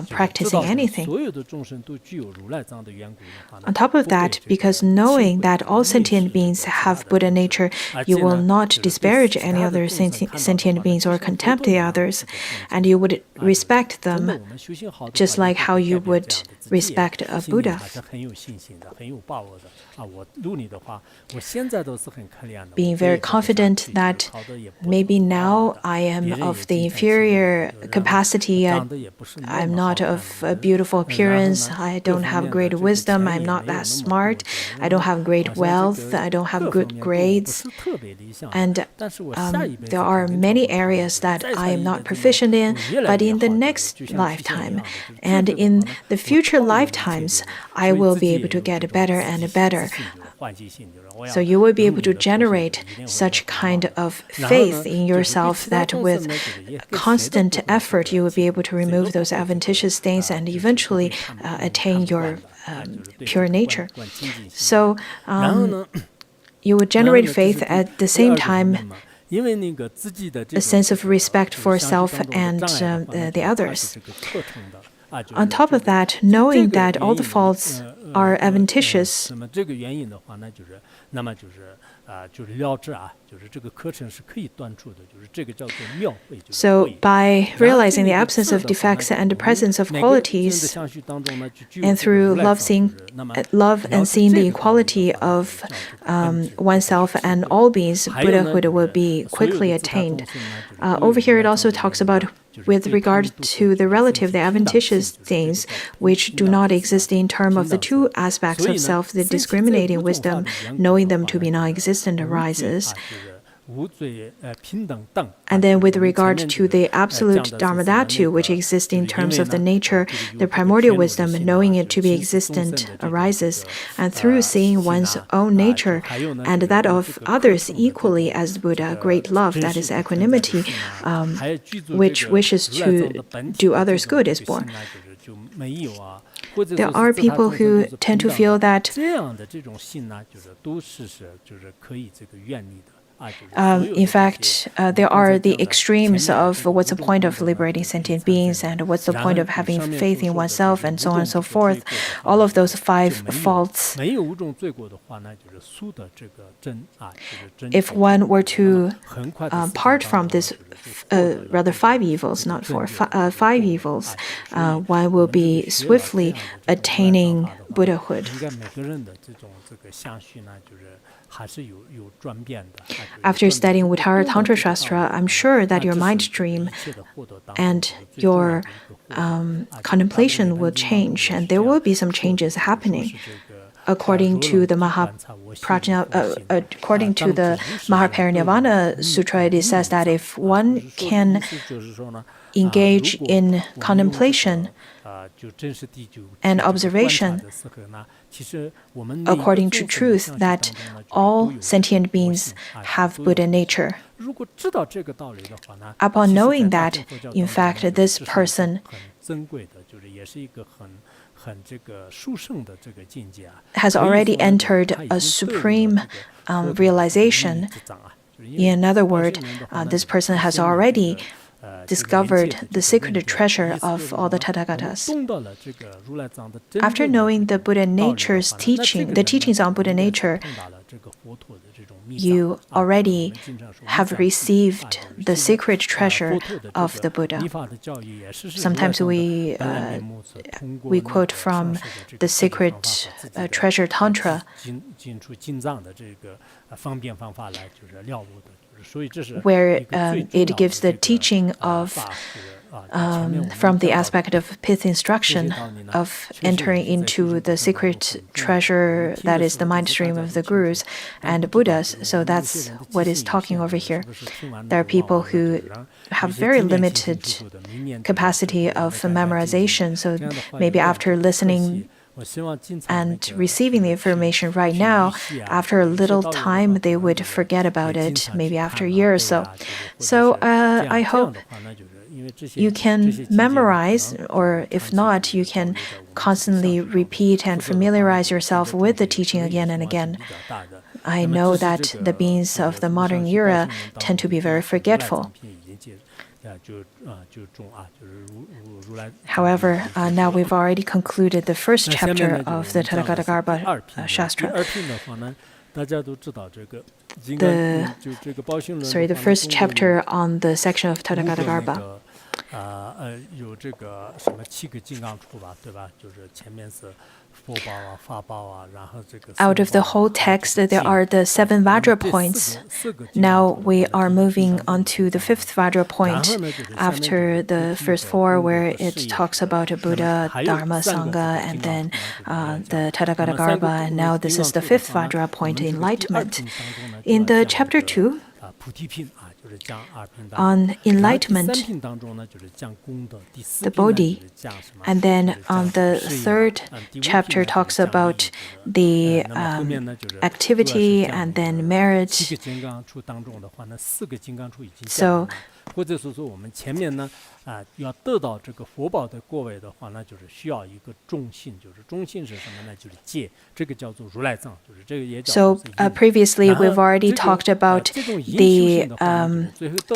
practicing anything. On top of that, because knowing that all sentient beings have Buddha nature, you will not disparage any other sentient beings or contempt the others, and you would respect them just like how you would respect a Buddha. Being very confident that maybe now I am of the inferior capacity, I'm not of a beautiful appearance, I don't have great wisdom, I'm not that smart, I don't have great wealth, I don't have good grades, and there are many areas that I am not proficient in, but in the next lifetime and in the future lifetimes, I will be able to get better and better. So you will be able to generate such kind of faith in yourself that with constant effort you will be able to remove those adventitious things and eventually attain your pure nature. So you would generate faith at the same time a sense of respect for self and the others. On top of that, knowing that all the faults are adventitious, so by realizing the absence of defects and the presence of qualities, and through love and seeing the equality of oneself and all beings, Buddhahood will be quickly attained. Over here it also talks about with regard to the relative, the adventitious things which do not exist in terms of the two aspects of self, the discriminating wisdom, knowing them to be non-existent arises. And then with regard to the absolute Dharma Dhatu, which exists in terms of the nature, the primordial wisdom, knowing it to be existent arises. And through seeing one's own nature and that of others equally as Buddha, great love, that is equanimity, which wishes to do others good, is born. There are people who tend to feel that In fact, there are the extremes of what's the point of liberating sentient beings and what's the point of having faith in oneself and so on and so forth. All of those 5 faults. If one were to part from this, rather 5 evils, not 4, 5 evils, one will be swiftly attaining Buddhahood. After studying Uttaratantra Shastra, I'm sure that your mind stream and your contemplation will change, and there will be some changes happening. According to the Mahaparinirvana Sutra, it says that if one can engage in contemplation and observation according to truth, that all sentient beings have Buddha nature. Upon knowing that, in fact, this person has already entered a supreme realization. In other words, this person has already discovered the secret treasure of all the Tathagatas. After knowing the Buddha nature's teaching, the teachings on Buddha nature, you already have received the secret treasure of the Buddha. Sometimes we quote from the Secret Treasure Tantra, where it gives the teaching of, from the aspect of pith instruction, of entering into the secret treasure that is the mind stream of the gurus and the Buddhas. So that's what is talking over here. There are people who have very limited capacity of memorization, so maybe after listening and receiving the information right now, after a little time, they would forget about it, maybe after a year or so. So I hope you can memorize, or if not, you can constantly repeat and familiarize yourself with the teaching again and again. I know that the beings of the modern era tend to be very forgetful. However, now we've already concluded the first chapter of the Tathagata Shastra. The first chapter on the section of Tathagata. Out of the whole text, there are the 7 Vajra points. Now we are moving on to the 5th Vajra point after the first 4, where it talks about Buddha, Dharma, Sangha, and then the Tathagata Garbha. And now this is the 5th Vajra point, enlightenment. In the chapter 2, on enlightenment, the Bodhi, and then on the 3rd chapter talks about the activity and then merit. So previously we've already talked about the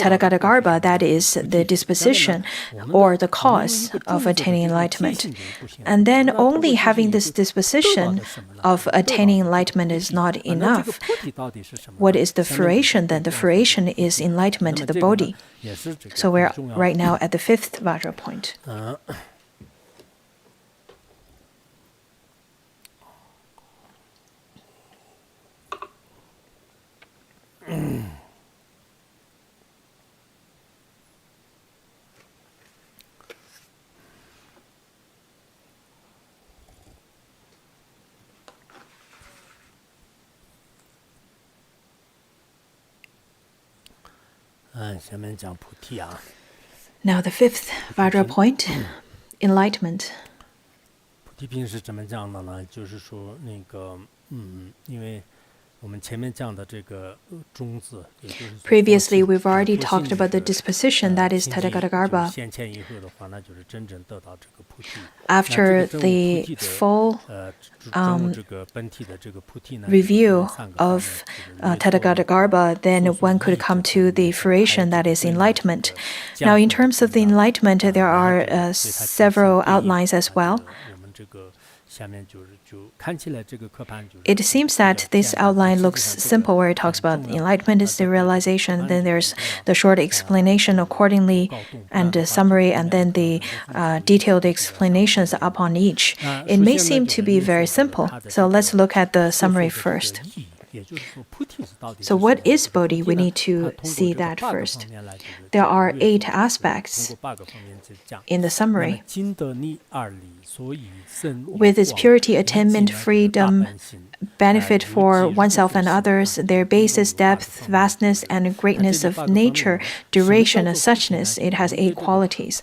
Tathagata Garbha, that is the disposition or the cause of attaining enlightenment. And then only having this disposition of attaining enlightenment is not enough. What is the fruition then? The fruition is enlightenment, the Bodhi. So we're right now at the 5th Vajra point. Now the 5th Vajra point, enlightenment. Previously, we've already talked about the disposition, that is Tadagarbha. After the full review of Tadagarbha, then one could come to the fruition, that is enlightenment. Now, in terms of the enlightenment, there are several outlines as well. It seems that this outline looks simple, where it talks about enlightenment is the realization, then there's the short explanation accordingly, and a summary, and then the detailed explanations upon each. It may seem to be very simple, so let's look at the summary first. So what is Bodhi? We need to see that first. There are 8 aspects in the summary. With its purity, attainment, freedom, benefit for oneself and others, their basis, depth, vastness, and greatness of nature, duration, and suchness, it has 8 qualities.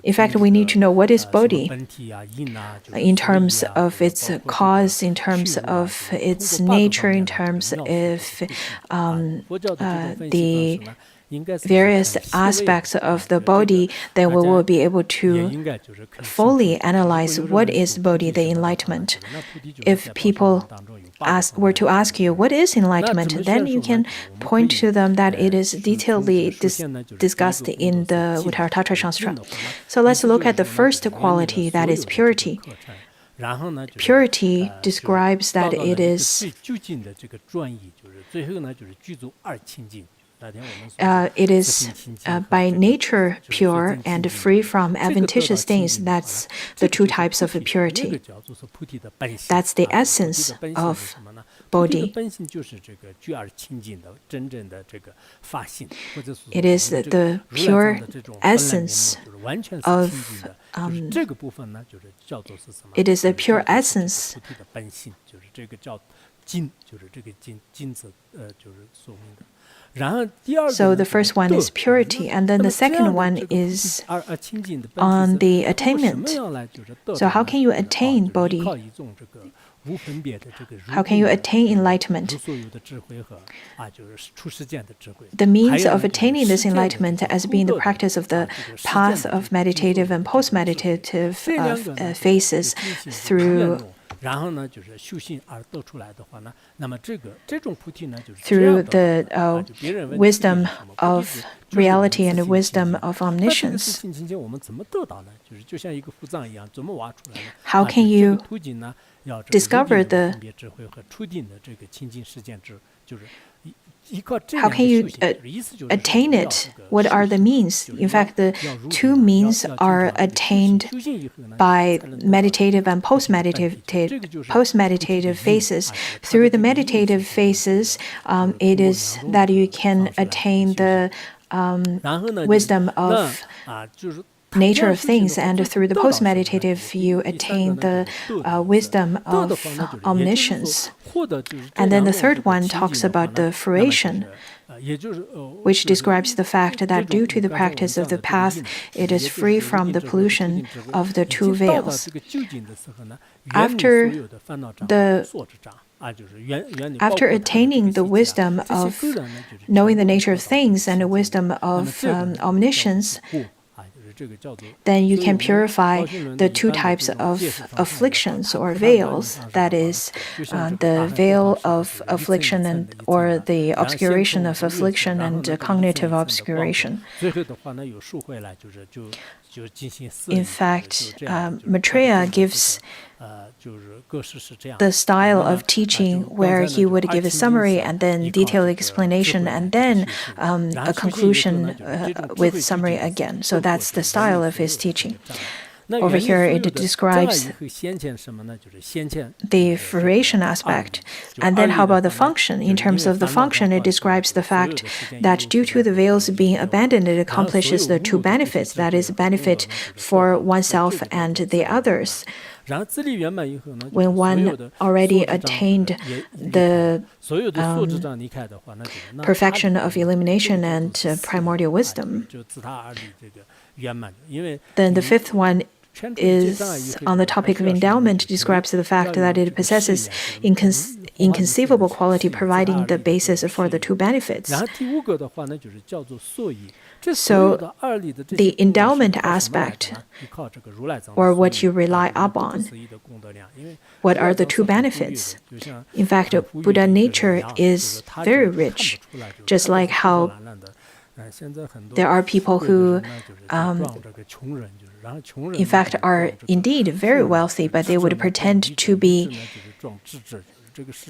In fact, we need to know what is Bodhi in terms of its cause, in terms of its nature, in terms of the various aspects of the Bodhi, then we will be able to fully analyze what is Bodhi, the enlightenment. If people were to ask you, what is enlightenment? Then you can point to them that it is detailedly discussed in the Uttaratantra Shastra. So let's look at the first quality, that is purity. Purity describes that it is by nature pure and free from adventitious things. That's the 2 types of purity. That's the essence of Bodhi. It is the pure essence of it is a pure essence. So the first one is purity, and then the second one is on the attainment. So how can you attain Bodhi? How can you attain enlightenment? The means of attaining this enlightenment as being the practice of the path of meditative and post-meditative phases through the wisdom of reality and the wisdom of omniscience. How can you discover how can you attain it? What are the means? In fact, the 2 means are attained by meditative and post-meditative phases. Through the meditative phases, it is that you can attain the wisdom of nature of things, and through the post-meditative, you attain the wisdom of omniscience. And then the third one talks about the fruition, which describes the fact that due to the practice of the path, it is free from the pollution of the 2 veils. After attaining the wisdom of knowing the nature of things and the wisdom of omniscience, then you can purify the 2 types of afflictions or veils, that is, the veil of affliction or the obscuration of affliction and cognitive obscuration. In fact, Maitreya gives the style of teaching where he would give a summary and then detailed explanation and then a conclusion with summary again. So that's the style of his teaching. Over here, it describes the fruition aspect. And then how about the function? In terms of the function, it describes the fact that due to the veils being abandoned, it accomplishes the 2 benefits, that is, benefit for oneself and the others. When one already attained the perfection of illumination and primordial wisdom, then the 5th one is on the topic of endowment describes the fact that it possesses inconceivable quality, providing the basis for the two benefits. So the endowment aspect, or what you rely upon, what are the two benefits? In fact, Buddha nature is very rich, just like how there are people who, in fact, are indeed very wealthy, but they would pretend to be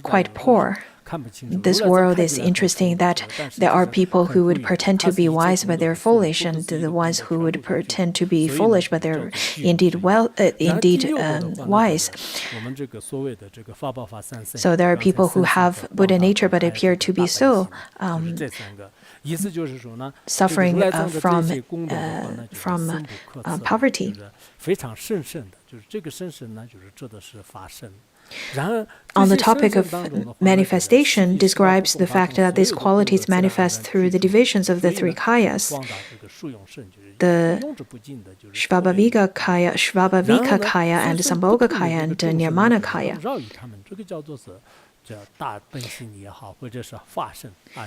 quite poor. This world is interesting that there are people who would pretend to be wise, but they're foolish, and the ones who would pretend to be foolish, but they're indeed wise. So there are people who have Buddha nature but appear to be still suffering from poverty. On the topic of manifestation, describes the fact that these qualities manifest through the divisions of the three kayas, the Svabhavika kaya, and Sambhoga kaya, and Nirmana kaya.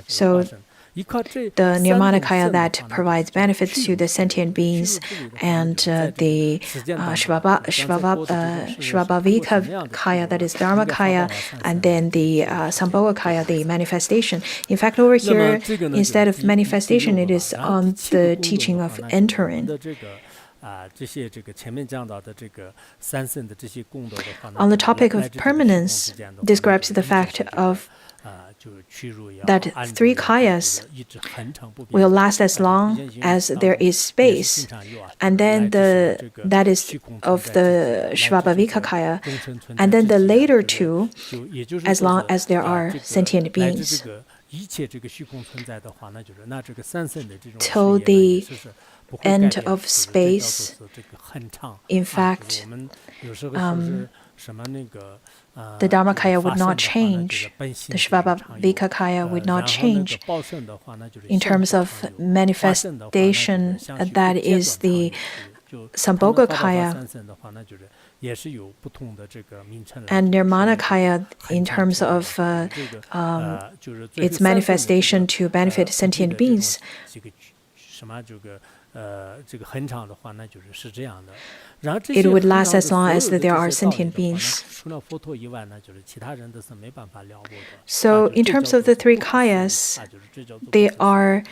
So the Nirmana kaya that provides benefits to the sentient beings, and the Svabhavika kaya, that is Dharma kaya, and then the Sambhoga kaya, the manifestation. In fact, over here, instead of manifestation, it is on the teaching of entering. On the topic of permanence, describes the fact of that three kayas will last as long as there is space, and then that is of the Svabhavika kaya, and then the later two, as long as there are sentient beings. Till the end of space, in fact, the Dharmakaya would not change, the Svabhavika kaya would not change. In terms of manifestation, that is the Sambhoga kaya, and Nirmana kaya, in terms of its manifestation to benefit sentient beings. It would last as long as there are sentient beings. So, in terms of the three kayas, they are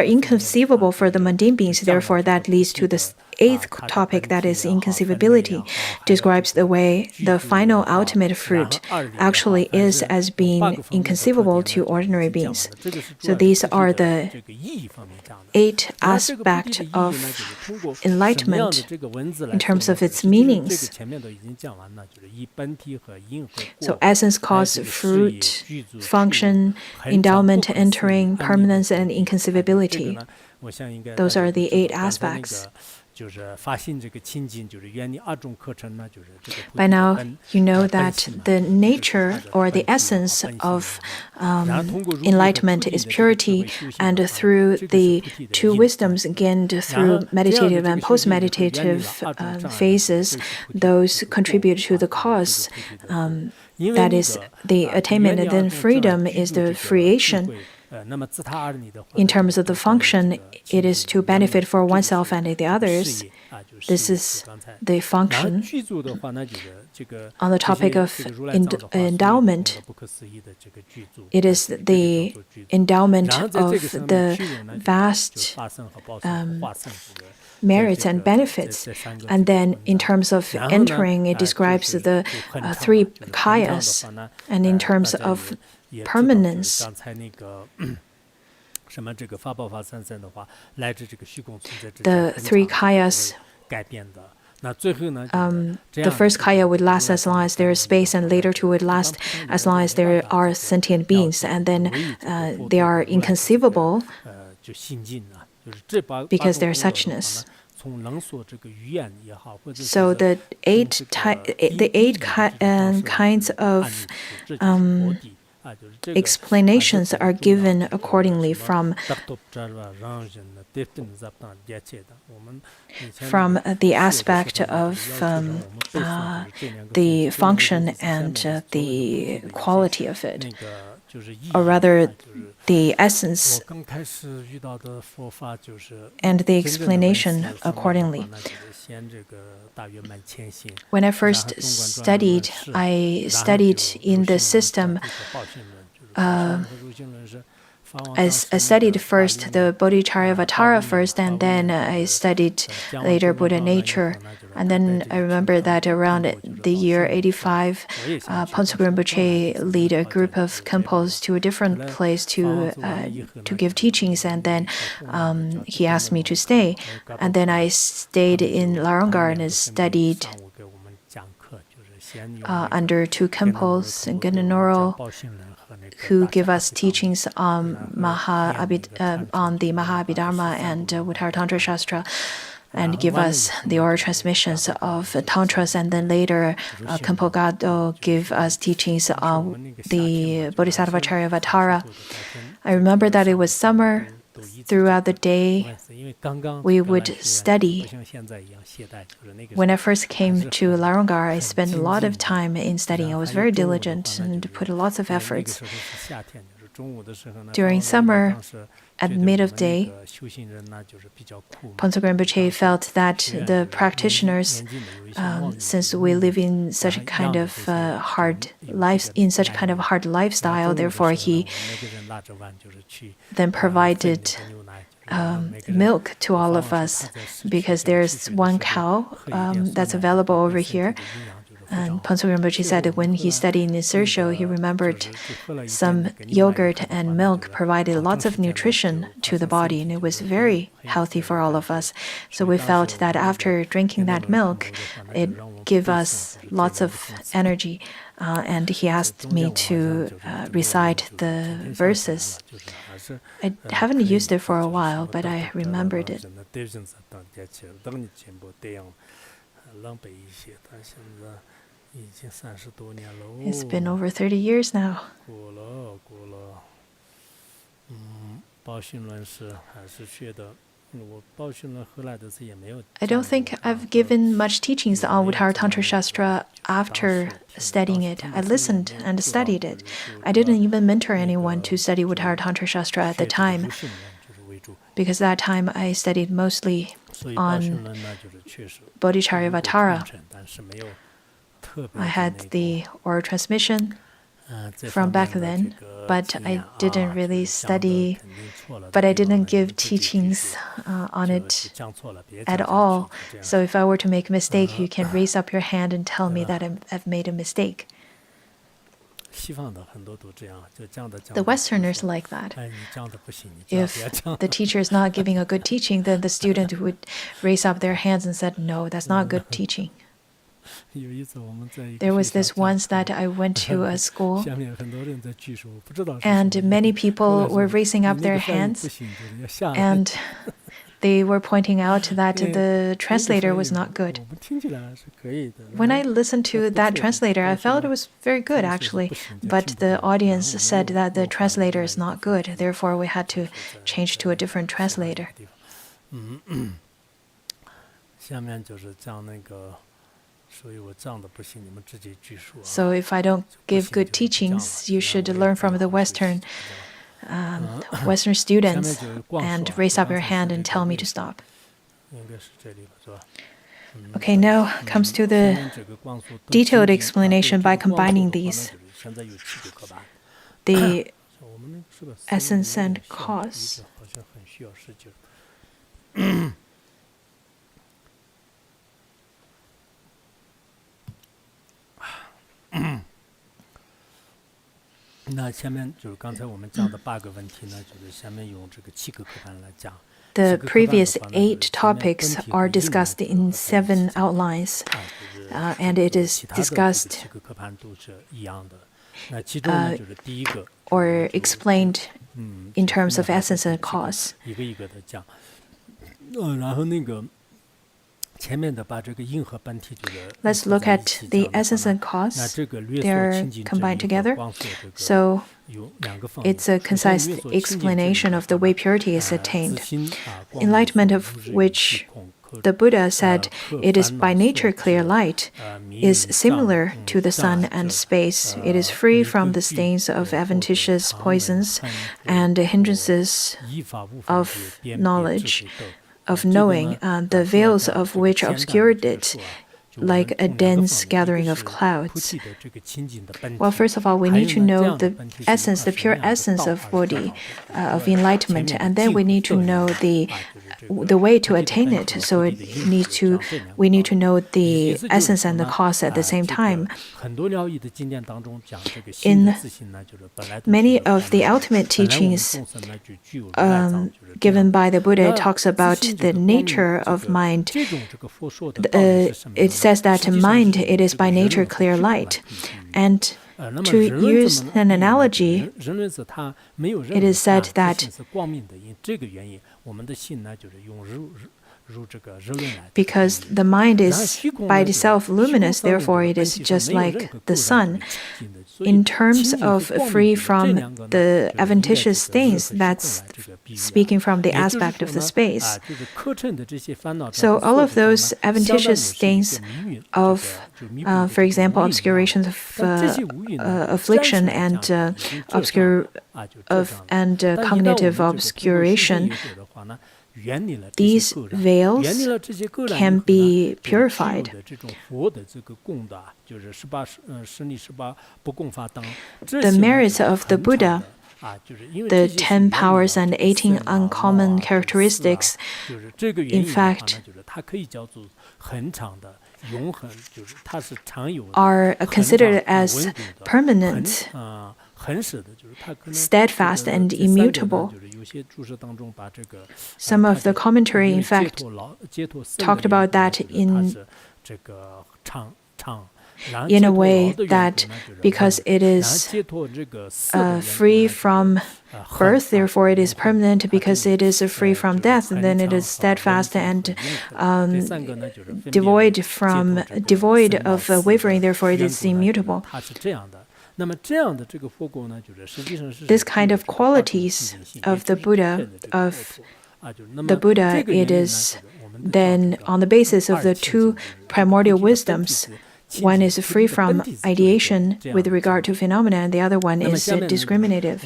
inconceivable for the mundane beings. Therefore, that leads to the eighth topic, that is inconceivability, describes the way the final ultimate fruit actually is as being inconceivable to ordinary beings. So these are the 8 aspects of enlightenment in terms of its meanings. So essence, cause, fruit, function, endowment, entering, permanence, and inconceivability. Those are the 8 aspects. By now, you know that the nature or the essence of enlightenment is purity, and through the 2 wisdoms gained through meditative and post-meditative phases, those contribute to the cause. That is the attainment, and then freedom is the fruition. In terms of the function, it is to benefit for oneself and the others. This is the function. On the topic of endowment, it is the endowment of the vast merits and benefits. And then in terms of entering, it describes the 3 kayas. And in terms of permanence, the 3 kayas, the first kaya would last as long as there is space, and later 2 would last as long as there are sentient beings, and then they are inconceivable because their suchness. So the 8 kinds of explanations are given accordingly from the aspect of the function and the quality of it, or rather the essence and the explanation accordingly. When I first studied, I studied in the system. I studied first the Bodhicharyavatara first, and then I studied later Buddha nature. And then I remember that around the year 85, Phuntsok Rinpoche lead a group of Khenpos to a different place to give teachings, and then he asked me to stay. And then I stayed in Larangar and studied under two Khenpos in Gananoro, who give us teachings on the Mahayana and Uttaratantra Shastra, and give us the oral transmissions of tantras. And then later, Khenpo Gado give us teachings on the Bodhisattva Charyavatara. I remember that it was summer. Throughout the day, we would study. When I first came to Larangar, I spent a lot of time in studying. I was very diligent and put lots of efforts. During summer, at mid of day, Phuntsok Rinpoche felt that the practitioners, since we live in such a kind of hard lifestyle, therefore he then provided milk to all of us, because there's one cow that's available over here. And Phuntsok Rinpoche said that when he studied in Sersho, he remembered some yogurt and milk provided lots of nutrition to the body, and it was very healthy for all of us. So we felt that after drinking that milk, it gave us lots of energy. And he asked me to recite the verses. I haven't used it for a while, but I remembered it. It's been over 30 years now. I don't think I've given much teachings on Uttaratantra Shastra after studying it. I listened and studied it. I didn't even mentor anyone to study Uttaratantra Shastra at the time, because that time I studied mostly on Bodhicharyavatara. I had the oral transmission from back then, but I didn't really study, but I didn't give teachings on it at all. So if I were to make a mistake, you can raise up your hand and tell me that I've made a mistake. The Westerners like that. If the teacher is not giving a good teaching, then the student would raise up their hands and said, no, that's not good teaching. There was this once that I went to a school, and many people were raising up their hands, and they were pointing out that the translator was not good. When I listened to that translator, I felt it was very good, actually, but the audience said that the translator is not good. Therefore, we had to change to a different translator. So if I don't give good teachings, you should learn from the Western students and raise up your hand and tell me to stop. Okay, now comes to the detailed explanation by combining these. The essence and cause. The previous 8 topics are discussed in 7 outlines, and it is discussed or explained in terms of essence and cause. Let's look at the essence and cause. They are combined together. So it's a concise explanation of the way purity is attained. Enlightenment, of which the Buddha said it is by nature clear light, is similar to the sun and space. It is free from the stains of adventitious poisons and the hindrances of knowledge, of knowing, the veils of which obscured it, like a dense gathering of clouds. Well, first of all, we need to know the essence, the pure essence of Bodhi, of enlightenment, and then we need to know the way to attain it. So we need to know the essence and the cause at the same time. In many of the ultimate teachings given by the Buddha, it talks about the nature of mind. It says that mind, it is by nature clear light. And to use an analogy, it is said that because the mind is by itself luminous, therefore it is just like the sun. In terms of free from the adventitious things, that's speaking from the aspect of the space. So all of those adventitious things of, for example, obscurations of affliction and cognitive obscuration, these veils can be purified. The merits of the Buddha, the 10 powers and 18 uncommon characteristics, in fact, are considered as permanent, steadfast, and immutable. Some of the commentary, in fact, talked about that in a way that because it is free from birth, therefore it is permanent. Because it is free from death, and then it is steadfast and devoid of wavering, therefore it is immutable. This kind of qualities of the Buddha, it is then on the basis of the two primordial wisdoms. One is free from ideation with regard to phenomena, and the other one is discriminative.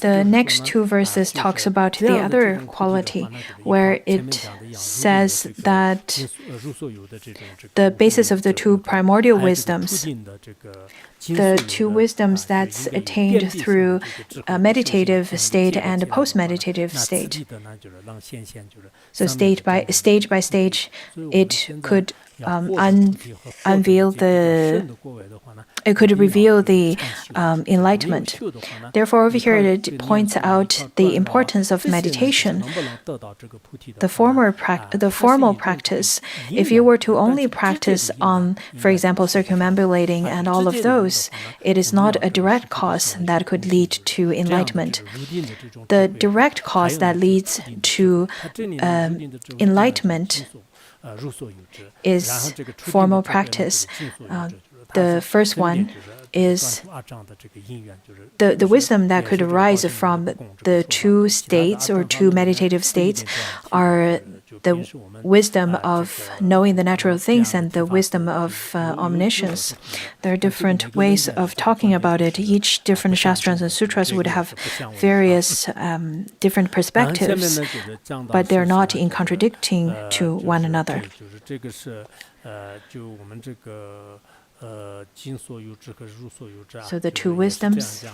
The next two verses talks about the other quality, where it says that the basis of the two primordial wisdoms, the two wisdoms that's attained through a meditative state and a post-meditative state. So stage by stage, it could it could reveal the enlightenment. Therefore, over here it points out the importance of meditation. The formal practice, if you were to only practice on, for example, circumambulating and all of those, it is not a direct cause that could lead to enlightenment. The direct cause that leads to enlightenment is formal practice. The first one is the wisdom that could arise from the two states or two meditative states are the wisdom of knowing the natural things and the wisdom of omniscience. There are different ways of talking about it. Each different shastras and sutras would have various different perspectives, but they're not in contradicting to one another. So the two wisdoms.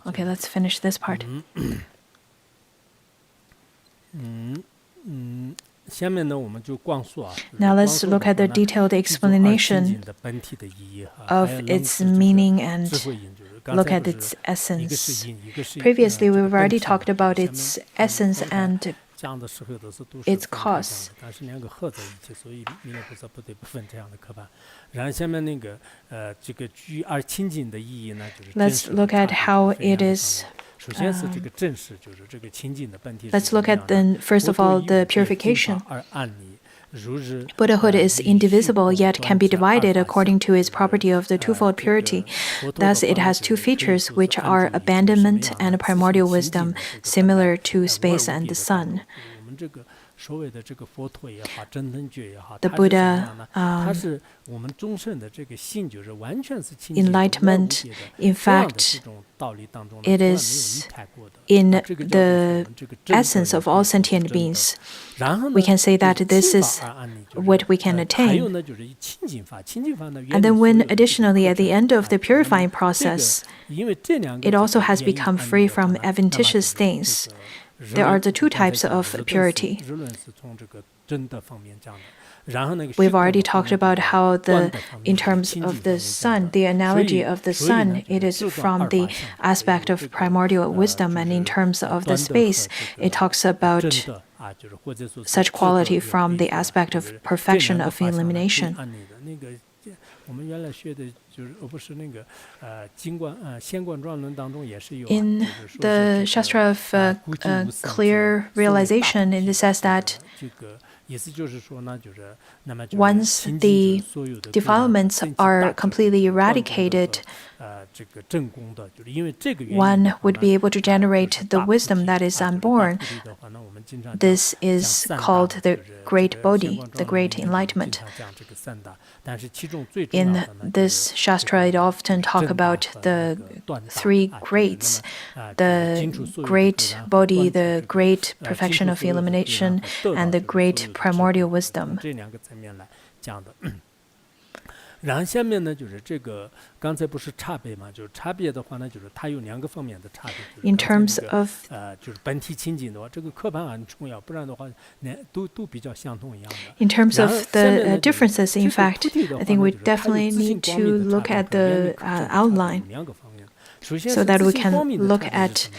Okay, let's finish this part. Now let's look at the detailed explanation of its meaning and look at its essence. Previously, we've already talked about its essence and its cause. Let's look at how it is. Let's look at then, first of all, the purification. Buddhahood is indivisible, yet can be divided according to its property of the twofold purity. Thus, it has two features, which are abandonment and primordial wisdom, similar to space and the sun. The Buddha, enlightenment, in fact, it is in the essence of all sentient beings. We can say that this is what we can attain. And then when additionally at the end of the purifying process, it also has become free from adventitious things. There are the two types of purity. We've already talked about how in terms of the sun, the analogy of the sun, it is from the aspect of primordial wisdom, and in terms of the space, it talks about such quality from the aspect of perfection of elimination. In the Shastra of clear realization, it says that once the defilements are completely eradicated, one would be able to generate the wisdom that is unborn. This is called the great Bodhi, the great enlightenment. In this Shastra, it often talks about the three greats, the great Bodhi, the great perfection of elimination, and the great primordial wisdom. In terms of the differences, in fact, I think we definitely need to look at the outline so that we can look at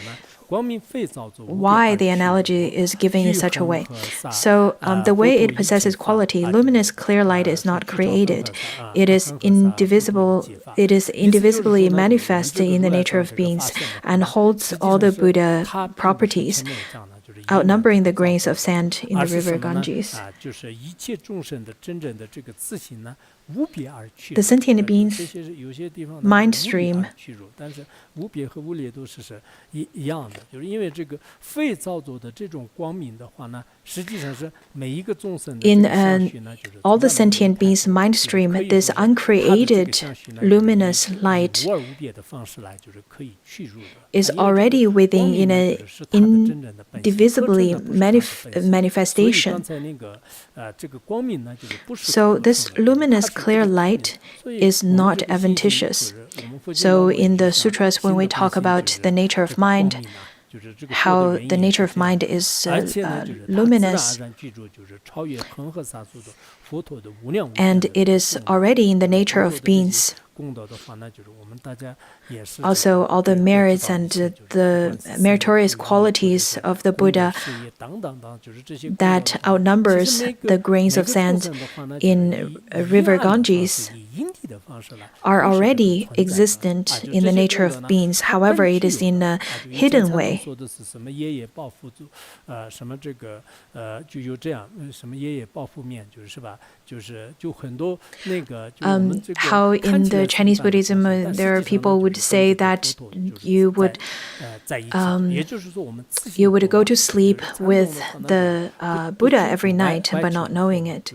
why the analogy is given in such a way. So the way it possesses quality, luminous clear light is not created. It is indivisible. It is indivisibly manifest in the nature of beings and holds all the Buddha properties, outnumbering the grains of sand in the river Ganges. The sentient beings' mind stream in all the sentient beings' mind stream, this uncreated luminous light is already within in an indivisibly manifestation. So this luminous clear light is not adventitious. So in the sutras, when we talk about the nature of mind, how the nature of mind is luminous, and it is already in the nature of beings. Also, all the merits and the meritorious qualities of the Buddha that outnumbers the grains of sand in river Ganges are already existent in the nature of beings. However, it is in a hidden way. How in the Chinese Buddhism there are people would say that you would go to sleep with the Buddha every night but not knowing it.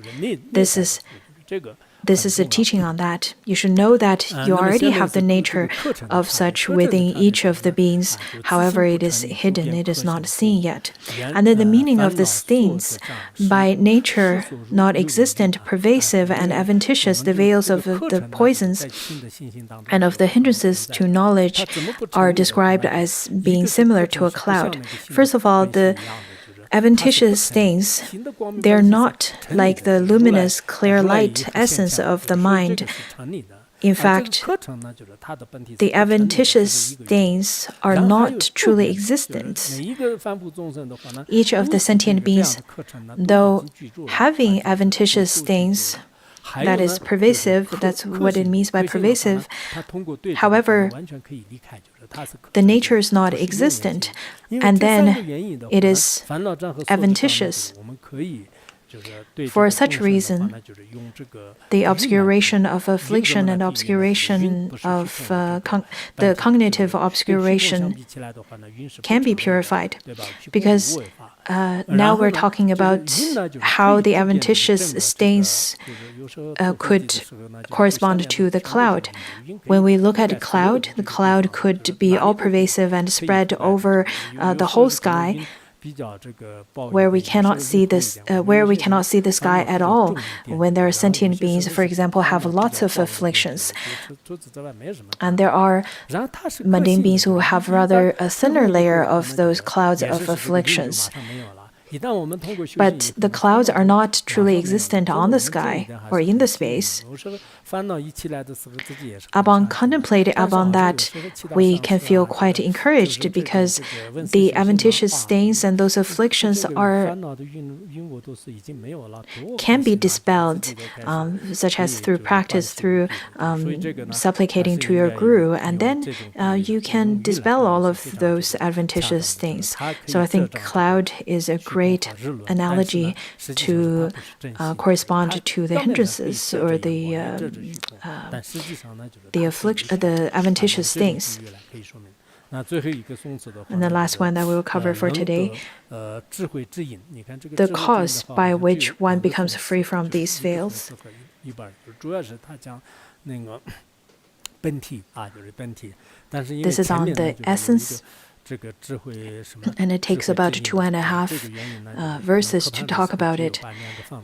This is a teaching on that. You should know that you already have the nature of such within each of the beings. However, it is hidden, it is not seen yet. And then the meaning of these things, by nature not existent, pervasive, and adventitious, the veils of the poisons and of the hindrances to knowledge are described as being similar to a cloud. First of all, the adventitious things, they're not like the luminous clear light essence of the mind. In fact, the adventitious things are not truly existent. Each of the sentient beings, though having adventitious things, that is pervasive, that's what it means by pervasive. However, the nature is not existent, and then it is adventitious. For such reason, the obscuration of affliction and obscuration of the cognitive obscuration can be purified, because now we're talking about how the adventitious stains could correspond to the cloud. When we look at a cloud, the cloud could be all pervasive and spread over the whole sky, where we cannot see the sky at all. When there are sentient beings, for example, have lots of afflictions, and there are mundane beings who have rather a thinner layer of those clouds of afflictions. But the clouds are not truly existent on the sky or in the space. Upon contemplating upon that, we can feel quite encouraged, because the adventitious stains and those afflictions can be dispelled, such as through practice, through supplicating to your guru, and then you can dispel all of those adventitious stains. So I think cloud is a great analogy to correspond to the hindrances or the adventitious things. And the last one that we will cover for today, the cause by which one becomes free from these veils. This is on the essence, and it takes about 2.5 verses to talk about it.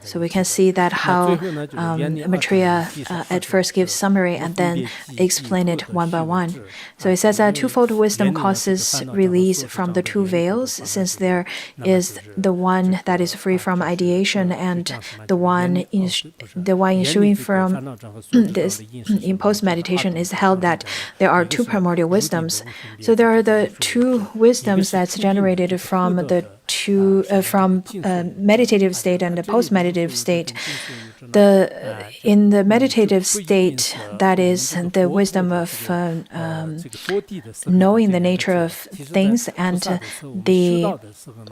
So we can see that how Maitreya at first gives summary and then explain it one by one. So it says that twofold wisdom causes release from the two veils, since there is the one that is free from ideation and the one issuing from this. In post-meditation is held that there are two primordial wisdoms. So there are the two wisdoms that's generated from the meditative state and the post-meditative state. In the meditative state, that is the wisdom of knowing the nature of things, and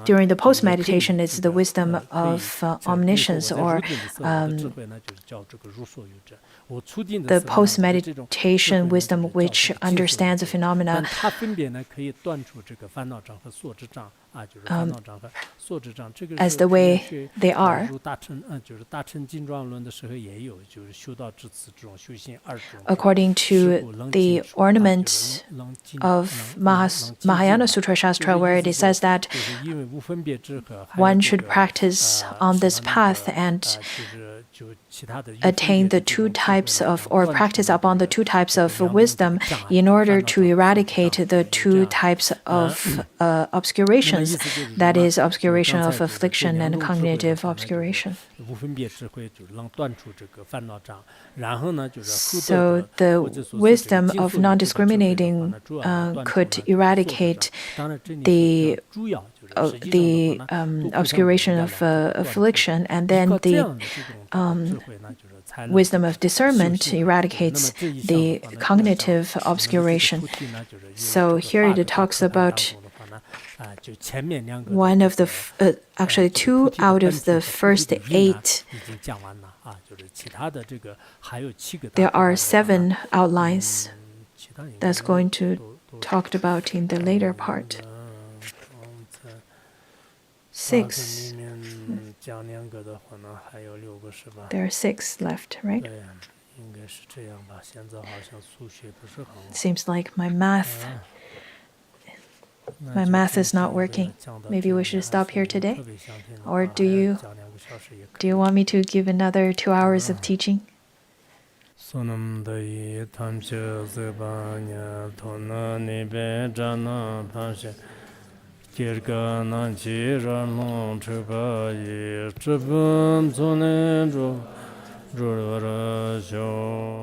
during the post-meditation, it's the wisdom of omniscience, or the post-meditation wisdom which understands the phenomena as the way they are. According to the ornament of Mahayana Uttaratantra Shastra, where it says that one should practice on this path and attain the two types of, or practice upon the two types of wisdom in order to eradicate the two types of obscurations, that is, obscuration of affliction and cognitive obscuration. So the wisdom of non-discriminating could eradicate the obscuration of affliction, and then the wisdom of discernment eradicates the cognitive obscuration. So here it talks about one of the, actually 2 out of the first 8. There are 7 outlines that's going to talked about in the later part. 6. There are 6 left, right? Seems like my math is not working. Maybe we should stop here today? Or do you want me to give another 2 hours of teaching? Kirka nan chi ra long chupa yi chubum tsune ru ra shio